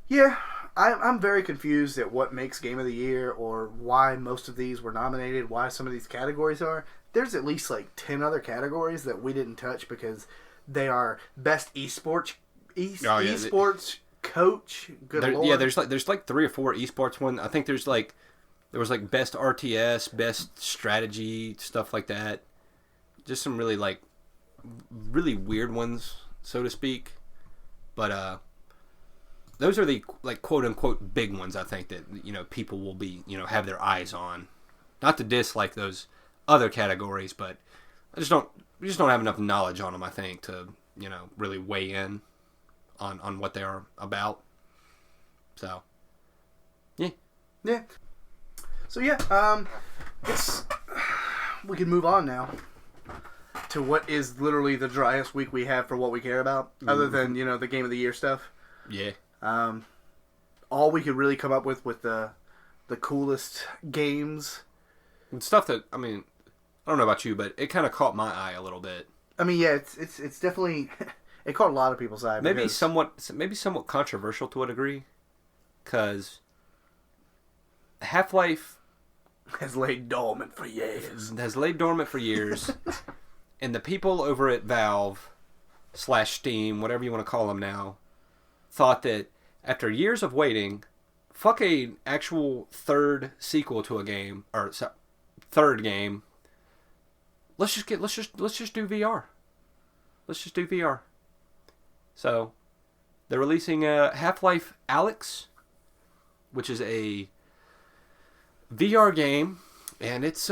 Yeah. I'm very confused at what makes Game of the Year, or why most of these were nominated, why some of these categories are. There's at least like 10 other categories that we didn't touch because they are best esports coach. Good Lord. Yeah, there's like 3 or 4 esports one. I think there was like best RTS, best strategy, stuff like that. Just some really weird ones, so to speak. But those are the like quote unquote big ones, I think, that people will be have their eyes on. Not to dislike those other categories, but we just don't have enough knowledge on them, I think, to really weigh in on what they are about. So yeah. So yeah, we can move on now to what is literally the driest week we have for what we care about, other than the Game of the Year stuff. Yeah. All we could really come up with the coolest games. And stuff that, I mean, I don't know about you, but it kind of caught my eye a little bit. I mean, yeah, it's definitely it caught a lot of people's eye. Maybe somewhat controversial to a degree, because Half-Life has laid dormant for years. And the people over at Valve / Steam, whatever you want to call them now, thought that after years of waiting, fuck a actual third sequel to a game or third game. Let's just do VR. Let's just do VR. So they're releasing Half-Life Alyx, which is a VR game, and it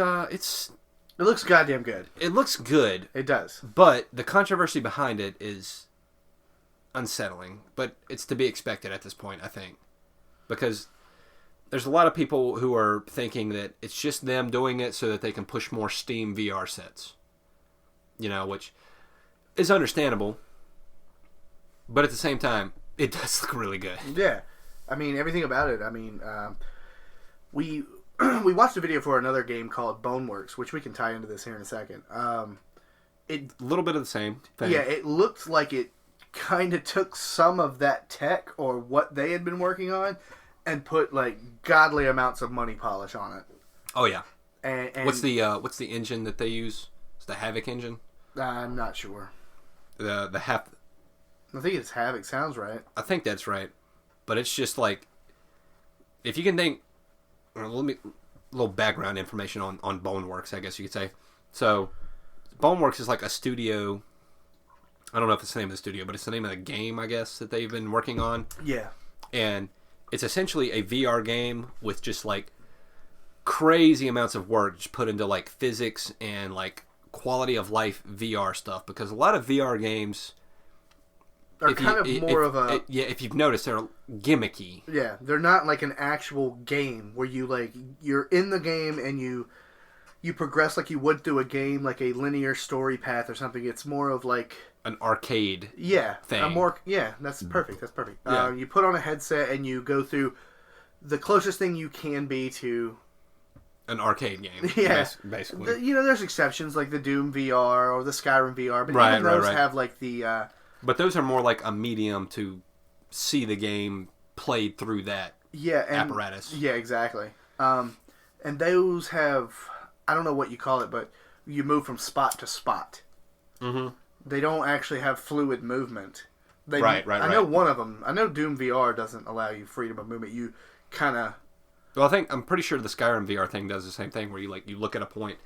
looks goddamn good. It looks good. It does. But the controversy behind it is unsettling, but it's to be expected at this point, I think. Because there's a lot of people who are thinking that it's just them doing it so that they can push more Steam VR sets. Which is understandable. But at the same time, it does look really good. Yeah. I mean, everything about it. I mean, we watched a video for another game called Boneworks, which we can tie into this here in a second. A little bit of the same thing. Yeah, it looked like it kind of took some of that tech or what they had been working on and put like godly amounts of money polish on it. Oh yeah. And what's the engine that they use? It's the Havoc engine. I'm not sure. The Half. I think it's Havoc. Sounds right. I think that's right, but it's just like if you can think. Let me a little background information on Boneworks, I guess you could say. So, Boneworks is like a studio. I don't know if it's the name of the studio, but it's the name of the game, I guess, that they've been working on. Yeah. And it's essentially a VR game with just like crazy amounts of work just put into like physics and like quality of life VR stuff, because a lot of VR games are if you've noticed, they're gimmicky. Yeah, they're not like an actual game where you're in the game and you progress like you would through a game, like a linear story path or something. It's more of like an arcade thing. That's perfect. That's perfect. Yeah. You put on a headset and you go through the closest thing you can be to an arcade game. Yeah, basically. There's exceptions like the Doom VR or the Skyrim VR, but even those have like the. But those are more like a medium to see the game played through that apparatus. Yeah, exactly. And those have, I don't know what you call it, but you move from spot to spot. Mm-hmm. They don't actually have fluid movement. Right. I know one of them. I know Doom VR doesn't allow you freedom of movement. You kind of. Well, I'm pretty sure the Skyrim VR thing does the same thing, where you look at a point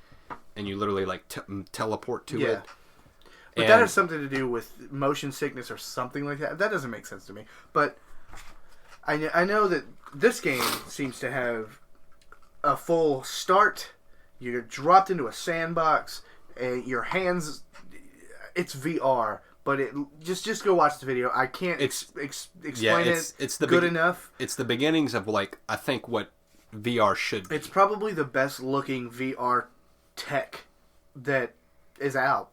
and you literally like teleport to it. But that has something to do with motion sickness or something like that. That doesn't make sense to me. But I know that this game seems to have a full start. You're dropped into a sandbox, and your hands. It's VR, but just go watch the video. I can't explain it. It's the good enough. It's the beginnings of I think what VR should be. It's probably the best looking VR tech that is out.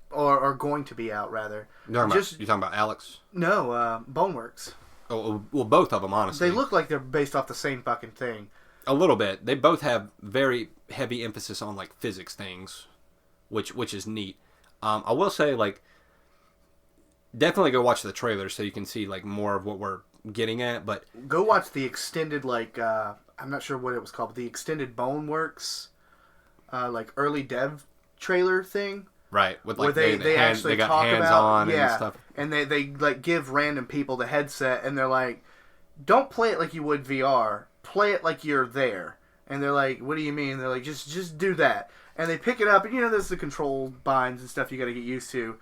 Or going to be out, rather. You're talking about Alyx? No, Boneworks. Oh, well, both of them, honestly. They look like they're based off the same fucking thing. A little bit. They both have very heavy emphasis on physics things, which is neat. I will say definitely go watch the trailer so you can see more of what we're getting at. But go watch the extended I'm not sure what it was called, but the extended Boneworks early dev trailer thing. Right, with where they actually got talk hands about on and stuff, and they give random people the headset, and they're like, "Don't play it like you would VR. Play it like you're there." And they're like, "What do you mean?" And they're like, "Just do that." And they pick it up, and there's the control binds and stuff you got to get used to.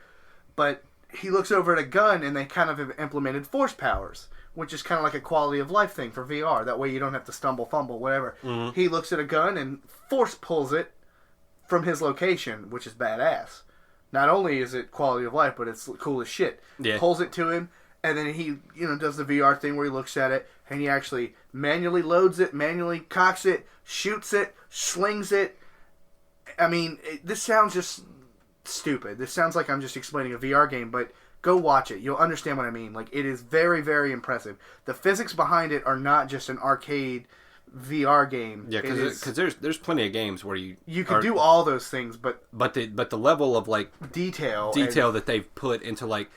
But he looks over at a gun, and they kind of have implemented force powers, which is kind of like a quality of life thing for VR. That way you don't have to stumble, fumble, whatever. Mm-hmm. He looks at a gun and force pulls it from his location, which is badass. Not only is it quality of life, but it's cool as shit. Yeah. Pulls it to him, and then he, does the VR thing where he looks at it, and he actually manually loads it, manually cocks it, shoots it, slings it. I mean, this sounds just stupid. This sounds like I'm just explaining a VR game, but Go watch it. You'll understand what I mean. Like, it is very, very impressive. The physics behind it are not just an arcade VR game. Yeah, because there's plenty of games where you can do all those things, but the level of like detail that they've put into like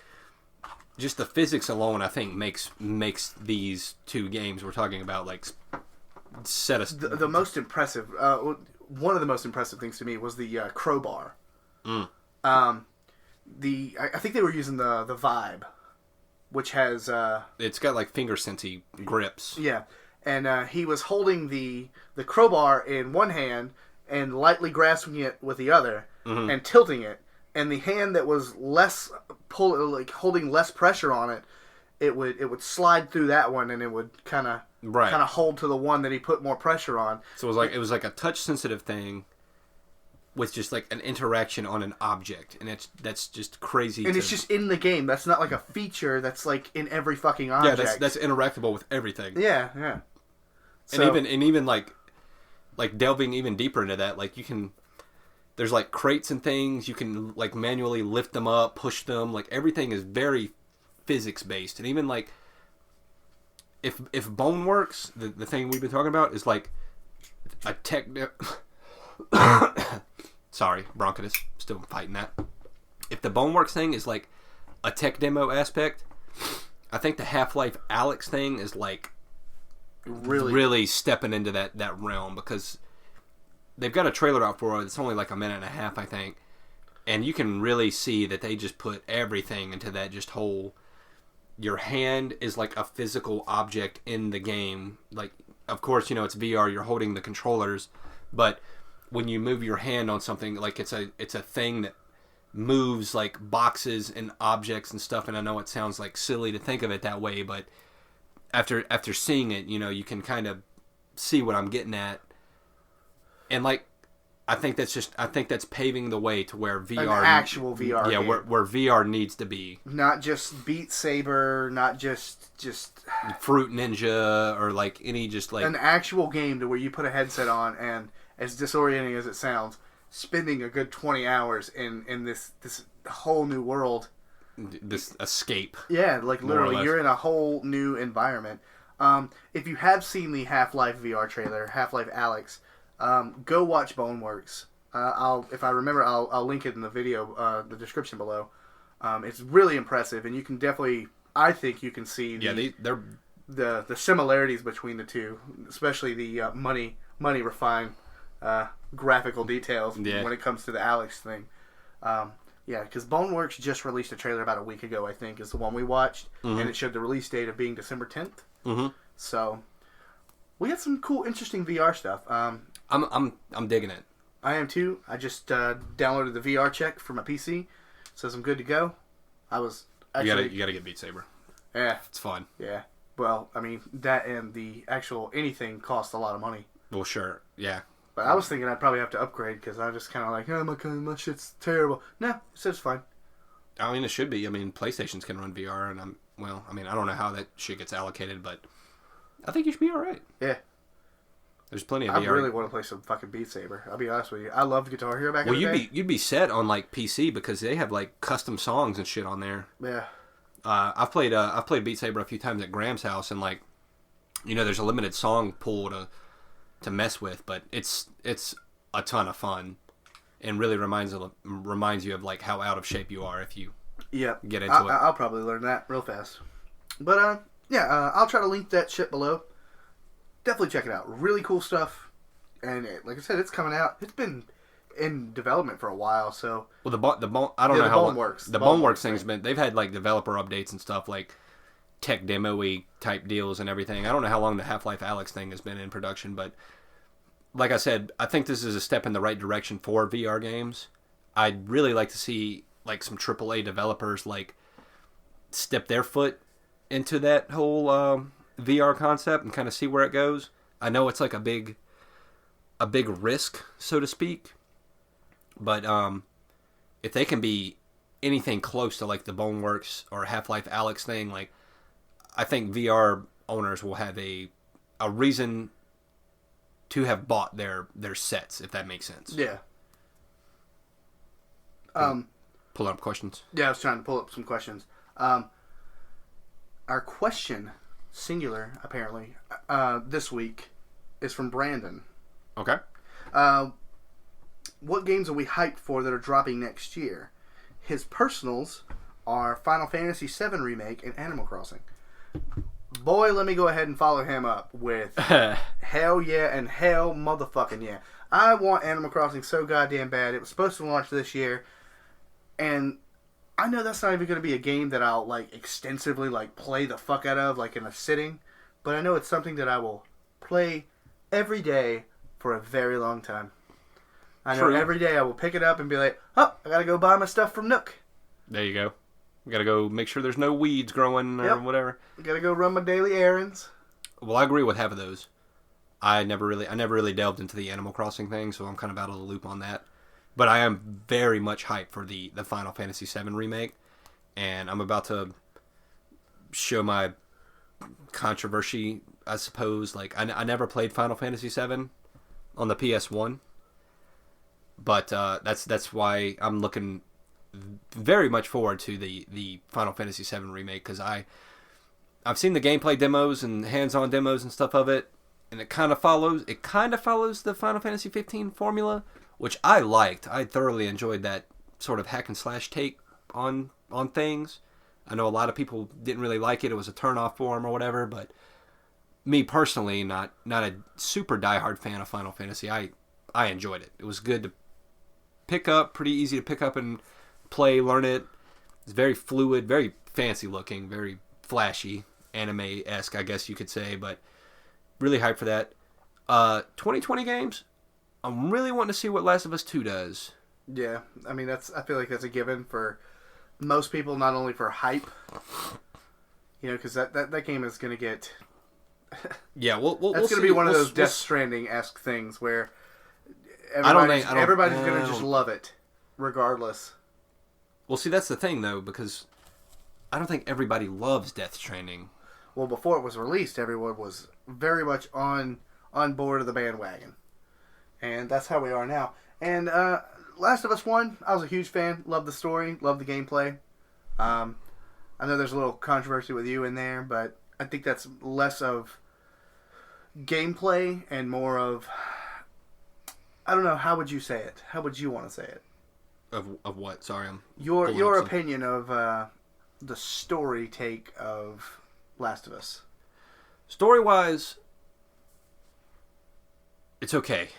just the physics alone, I think makes these two games we're talking about like set us the most impressive. One of the most impressive things to me was the crowbar. I think they were using the Vibe, which has it's got like finger sensey grips. Yeah. And he was holding the crowbar in one hand and lightly grasping it with the other and tilting it. And the hand that was holding less pressure on it, it would slide through that one, and it would kind of hold to the one that he put more pressure on. So it was like a touch sensitive thing with just like an interaction on an object, and that's just crazy. And it's just in the game. That's not like a feature that's like in every fucking object. Yeah, that's interactable with everything. Yeah, yeah. And even like delving even deeper into that, like there's like crates and things, you can like manually lift them up, push them, like everything is very physics based. And even like if Boneworks, the thing we've been talking about, is like a tech sorry, bronchitis, still fighting that. If the Boneworks thing is like a tech demo aspect, I think the Half-Life Alyx thing is like really stepping into that realm, because they've got a trailer out for it. It's only like a minute and a half, I think, and you can really see that they just put everything into that just whole. Your hand is like a physical object in the game. Like, of course, it's VR. You're holding the controllers, but when you move your hand on something, like it's a thing that moves like boxes and objects and stuff. And I know it sounds like silly to think of it that way, but after seeing it, you can kind of see what I'm getting at. And like, I think that's paving the way to where VR, an actual VR, yeah, game. where VR needs to be. Not just Beat Saber, not just Fruit Ninja, or like any just like an actual game to where you put a headset on, and as disorienting as it sounds, spending a good 20 hours in this whole new world. This escape. Yeah, like literally, you're in a whole new environment. If you have seen the Half-Life VR trailer, Half-Life Alyx, go watch Boneworks. If I remember, I'll link it in the video, the description below. It's really impressive, and you can definitely, I think you can see the similarities between the two, especially the money refined graphical details when it comes to the Alyx thing. Yeah, because Boneworks just released a trailer about a week ago, I think, is the one we watched, and it showed the release date of being December 10th. Mm-hmm. So we got some cool, interesting VR stuff. I'm digging it. I am too. I just downloaded the VR check for my PC, says I'm good to go. I was actually you gotta get Beat Saber. Yeah, it's fun. Yeah, well, I mean that and the actual anything costs a lot of money. Well, sure, yeah. But I was thinking I'd probably have to upgrade, because I'm just kind of like, my shit's terrible. No, it says fine. I mean, it should be. I mean, PlayStations can run VR, and I don't know how that shit gets allocated, but I think you should be all right. Yeah. There's plenty of VR. VR. I really want to play some fucking Beat Saber. I'll be honest with you. I loved Guitar Hero back in the day. You'd be set on like PC, because they have like custom songs and shit on there. Yeah. I've played Beat Saber a few times at Graham's house, and like, there's a limited song pool to mess with, but it's a ton of fun, and really reminds you of like how out of shape you are if you get into it. I'll probably learn that real fast. But I'll try to link that shit below. Definitely check it out. Really cool stuff, and like I said, it's coming out. It's been in development for a while, so. Well, I don't know how Boneworks. The Boneworks thing's been. They've had like developer updates and stuff, like tech demo-y type deals and everything. I don't know how long the Half-Life Alyx thing has been in production, but like I said, I think this is a step in the right direction for VR games. I'd really like to see like some AAA developers like step their foot into that whole VR concept and kind of see where it goes. I know it's like a big risk, so to speak, but if they can be anything close to like the Boneworks or Half-Life Alyx thing, like, I think VR owners will have a reason to have bought their sets, if that makes sense. Yeah. Pull up questions. Yeah, I was trying to pull up some questions. Our question, singular apparently, this week is from Brandon. Okay. What games are we hyped for that are dropping next year? His personals are Final Fantasy VII Remake and Animal Crossing. Boy, let me go ahead and follow him up with hell yeah and hell motherfucking yeah. I want Animal Crossing so goddamn bad. It was supposed to launch this year, and I know that's not even going to be a game that I'll like extensively like play the fuck out of like in a sitting, but I know it's something that I will play every day for a very long time. I know every day I will pick it up and be like, oh, I gotta go buy my stuff from Nook. There you go. We gotta go make sure there's no weeds growing or whatever. I gotta go run my daily errands. Well, I agree with half of those. I never really delved into the Animal Crossing thing, so I'm kind of out of the loop on that. But I am very much hyped for the Final Fantasy VII Remake, and I'm about to show my controversy, I suppose. Like, I never played Final Fantasy VII on the PS1, but that's why I'm looking very much forward to the Final Fantasy VII Remake, because I've seen the gameplay demos and hands-on demos and stuff of it, and it kind of follows the Final Fantasy 15 formula, which I liked. I thoroughly enjoyed that sort of hack and slash take on things. I know a lot of people didn't really like it. It was a turn-off for them or whatever, but me personally, not a super diehard fan of Final Fantasy. I enjoyed it. It was good to pick up, pretty easy to pick up and play, learn it. It's very fluid, very fancy looking, very flashy, anime-esque, I guess you could say, but really hyped for that. 2020 games, I'm really wanting to see what Last of Us 2 does. Yeah, I mean, I feel like that's a given for most people, not only for hype, you know, because that game is going to get... Yeah, we'll that's going to be one of those Death Stranding-esque things where everybody's going to just love it, regardless. Well, see, that's the thing, though, because I don't think everybody loves Death Stranding. Well, before it was released, everyone was very much on board of the bandwagon. And that's how we are now. And Last of Us 1, I was a huge fan. Loved the story. Loved the gameplay. I know there's a little controversy with you in there, but I think that's less of gameplay and more of... I don't know, how would you say it? How would you want to say it? Of what? Sorry, I'm... Your opinion of the story take of Last of Us. Story-wise, it's okay.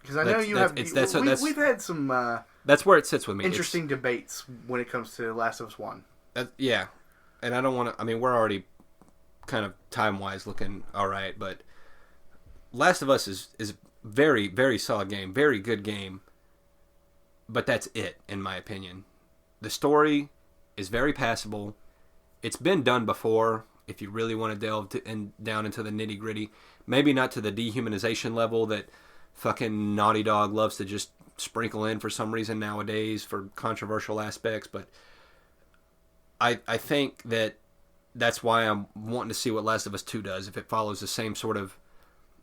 Because I know we've had some... that's where it sits with me. Interesting debates when it comes to Last of Us 1. Yeah. And I don't want to... I mean, we're already kind of time-wise looking alright, but Last of Us is a very, very solid game. Very good game. But that's it, in my opinion. The story is very passable. It's been done before, if you really want to delve down into the nitty-gritty. Maybe not to the dehumanization level that fucking Naughty Dog loves to just sprinkle in for some reason nowadays for controversial aspects, but I think that's why I'm wanting to see what Last of Us 2 does, if it follows the same sort of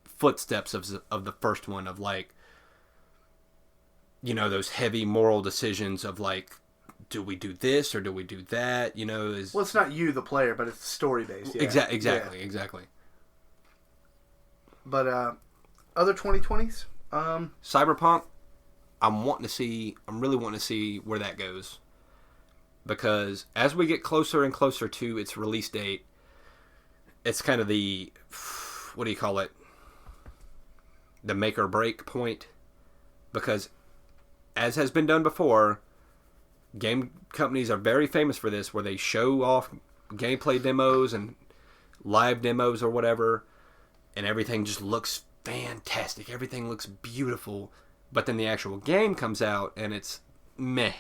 footsteps of the first one, of like, you know, those heavy moral decisions of like, do we do this or do we do that? You know, well, it's not you, the player, but it's story based. Yeah. Exactly. But other 2020s, Cyberpunk, I'm really wanting to see where that goes, because as we get closer and closer to its release date, it's kind of the, what do you call it? The make or break point, because as has been done before, game companies are very famous for this, where they show off gameplay demos and live demos or whatever, and everything just looks fantastic. Everything looks beautiful, but then the actual game comes out and it's meh.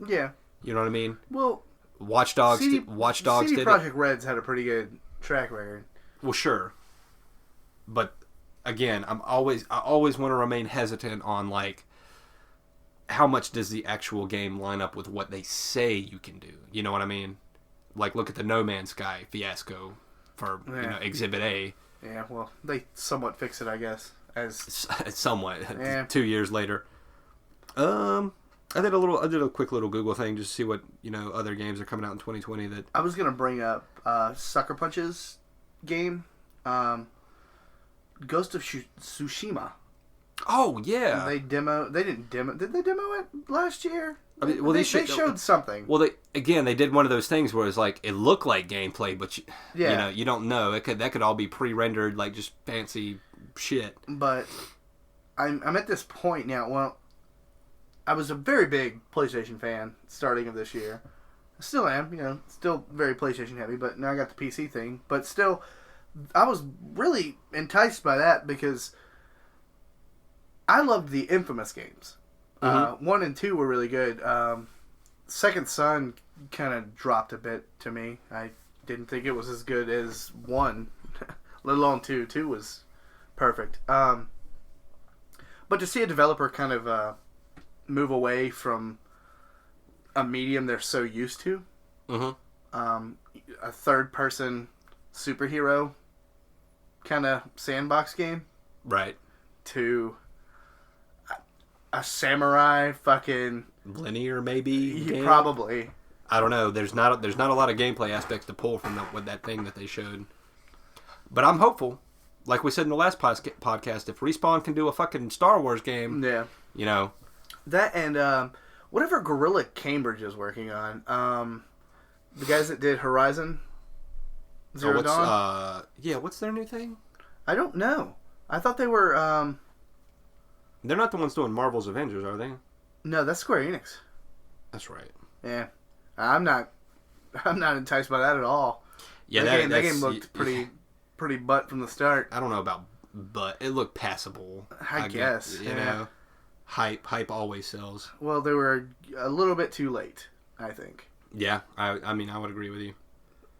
Yeah. You know what I mean? Well, Watch Dogs CD did Projekt Red's had a pretty good track record. Well, sure. But again, I always want to remain hesitant on like, how much does the actual game line up with what they say you can do? You know what I mean? Like, look at the No Man's Sky fiasco for Exhibit A. Yeah, well, they somewhat fix it, I guess. As somewhat. Yeah. 2 years later. I I did a quick little Google thing just to see what other games are coming out in 2020. That I was gonna bring up Sucker Punch's game, Ghost of Tsushima. Oh yeah, They didn't demo. Did they demo it last year? I mean, well, they showed something. Well, they did one of those things where it's like it looked like gameplay, but you don't know. That could all be pre-rendered, like just fancy shit. But I'm at this point now. Well, I was a very big PlayStation fan starting of this year. I still am, still very PlayStation heavy. But now I got the PC thing. But still, I was really enticed by that because I loved the Infamous games. 1 and 2 were really good. Second Son kind of dropped a bit to me. I didn't think it was as good as 1, let alone 2. 2 was perfect. But to see a developer kind of move away from a medium they're so used to, a third-person superhero kind of sandbox game, right, to a samurai fucking linear maybe game? Probably. I don't know. There's not a lot of gameplay aspects to pull from with that thing that they showed. But I'm hopeful. Like we said in the last podcast, if Respawn can do a fucking Star Wars game, that and whatever Guerrilla Cambridge is working on, the guys that did Horizon Zero Dawn. What's their new thing? I don't know. I thought they were. They're not the ones doing Marvel's Avengers, are they? No, that's Square Enix. That's right. Yeah, I'm not enticed by that at all. Yeah, that game looked pretty butt from the start. I don't know about butt. It looked passable. I guess. You know, hype always sells. Well, they were a little bit too late, I think. Yeah, I mean, I would agree with you.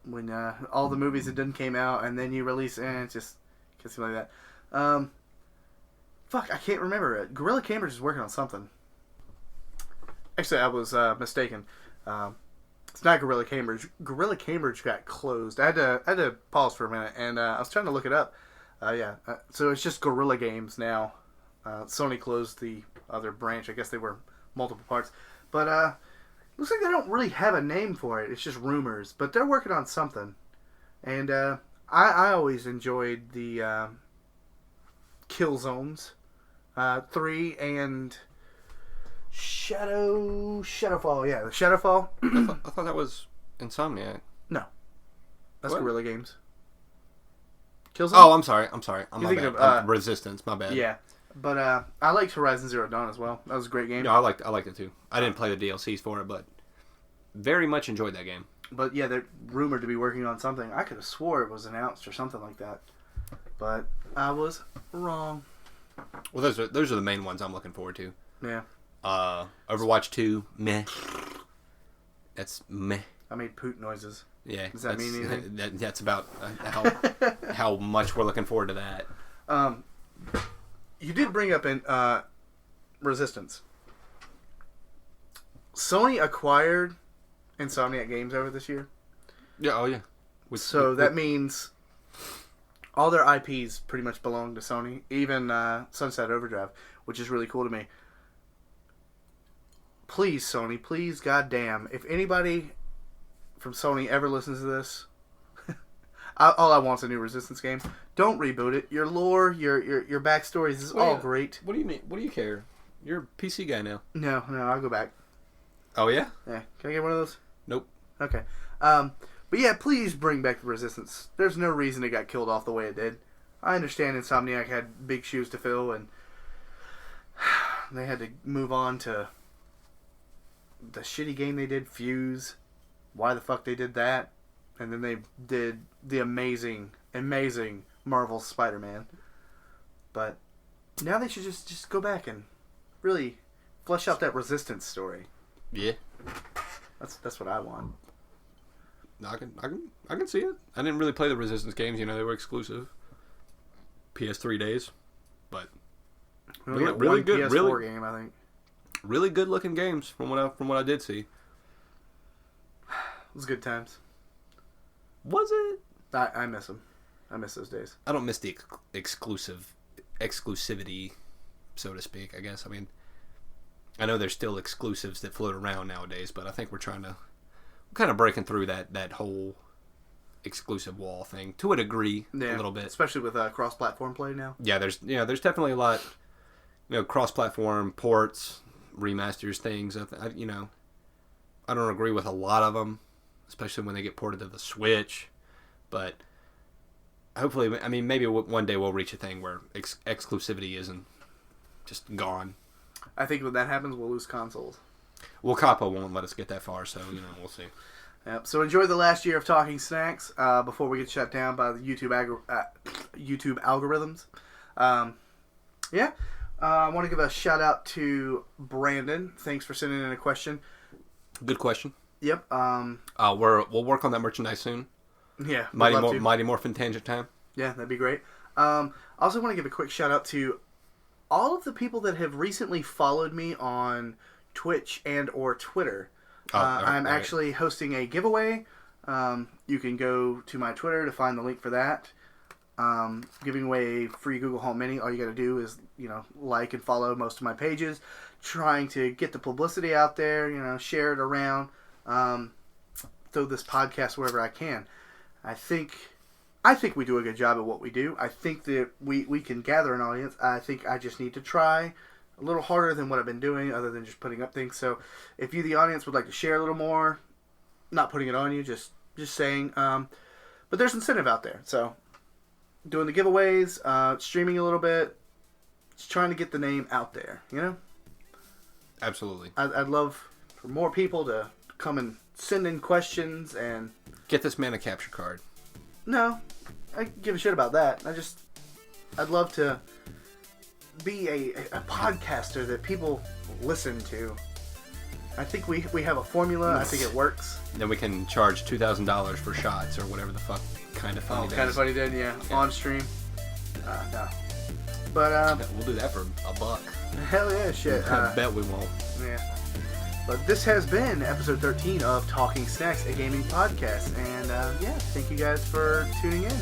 When all the movies that didn't came out, and then you release, it just gets me like that. Fuck, I can't remember it. Guerrilla Cambridge is working on something. Actually, I was mistaken. It's not Guerrilla Cambridge. Guerrilla Cambridge got closed. I had to pause for a minute, and I was trying to look it up. So it's just Guerrilla Games now. Sony closed the other branch. I guess they were multiple parts. But looks like they don't really have a name for it. It's just rumors. But they're working on something. And I always enjoyed the Killzones 3 and Shadowfall. Yeah, the Shadowfall. I thought that was Insomniac. No, that's what? Guerrilla Games. Killzone? Oh, I'm sorry. I'm thinking of Resistance. My bad. Yeah, but I liked Horizon Zero Dawn as well. That was a great game. No, I liked it too. I didn't play the DLCs for it, but very much enjoyed that game. But yeah, they're rumored to be working on something. I could have swore it was announced or something like that, but I was wrong. Well, those are the main ones I'm looking forward to. Yeah. Overwatch 2, meh. That's meh. I made poot noises. Yeah. Does that mean anything? That's about how much we're looking forward to that. You did bring up in Resistance. Sony acquired Insomniac Games over this year. Yeah. Oh yeah. That means all their IPs pretty much belong to Sony, even Sunset Overdrive, which is really cool to me. Please, Sony, please, goddamn, if anybody from Sony ever listens to this, all I want is a new Resistance game. Don't reboot it. Your lore, your backstories is all great. What do you mean? What do you care? You're a PC guy now. No, I'll go back. Oh yeah? Yeah. Can I get one of those? Nope. Okay. But yeah, please bring back the Resistance. There's no reason it got killed off the way it did. I understand Insomniac had big shoes to fill, and they had to move on to the shitty game they did, Fuse. Why the fuck they did that? And then they did the amazing Marvel Spider-Man. But now they should just go back and really flesh out that Resistance story. Yeah. That's what I want. I can see it. I didn't really play the Resistance games. They were exclusive. PS3 days, but really good PS4 game, I think. Really good looking games from what I did see. It was good times. Was it? I miss them. I miss those days. I don't miss the exclusivity, so to speak. I guess. I mean, I know there's still exclusives that float around nowadays, but I think we're kind of breaking through that whole exclusive wall thing to a degree, a little bit, especially with cross-platform play now. Yeah, there's definitely a lot, cross-platform ports, remasters, things. I don't agree with a lot of them, especially when they get ported to the Switch, but hopefully, I mean, maybe one day we'll reach a thing where exclusivity isn't just gone. I think when that happens, we'll lose consoles. Well, Coppa won't let us get that far, so we'll see. Yep. So enjoy the last year of Talking Snacks before we get shut down by the YouTube algorithms. I want to give a shout out to Brandon. Thanks for sending in a question. Good question. Yep. We'll work on that merchandise soon. Yeah. Mighty Morphin Tangent Time. Yeah, that'd be great. I also want to give a quick shout out to all of the people that have recently followed me on Twitch and or Twitter. I'm actually hosting a giveaway. You can go to my Twitter to find the link for that. Giving away a free Google Home Mini. All you got to do is, like and follow most of my pages. Trying to get the publicity out there, share it around. Throw this podcast wherever I can. I think we do a good job at what we do. I think that we can gather an audience. I think I just need to try a little harder than what I've been doing, other than just putting up things. So if you, the audience, would like to share a little more, not putting it on you, just saying. But there's incentive out there. So doing the giveaways, streaming a little bit, just trying to get the name out there, Absolutely. I'd love for more people to come and send in questions and... Get this man a capture card. No, I give a shit about that. I'd love to be a podcaster that people listen to. I think we have a formula. I think it works. Then we can charge $2,000 for shots or whatever the fuck Kind of Funny Kind of Funny did, yeah. On stream. No. But, we'll do that for $1. Hell yeah, shit. I bet we won't. Yeah. But this has been episode 13 of Talking Snacks, a gaming podcast. And, thank you guys for tuning in.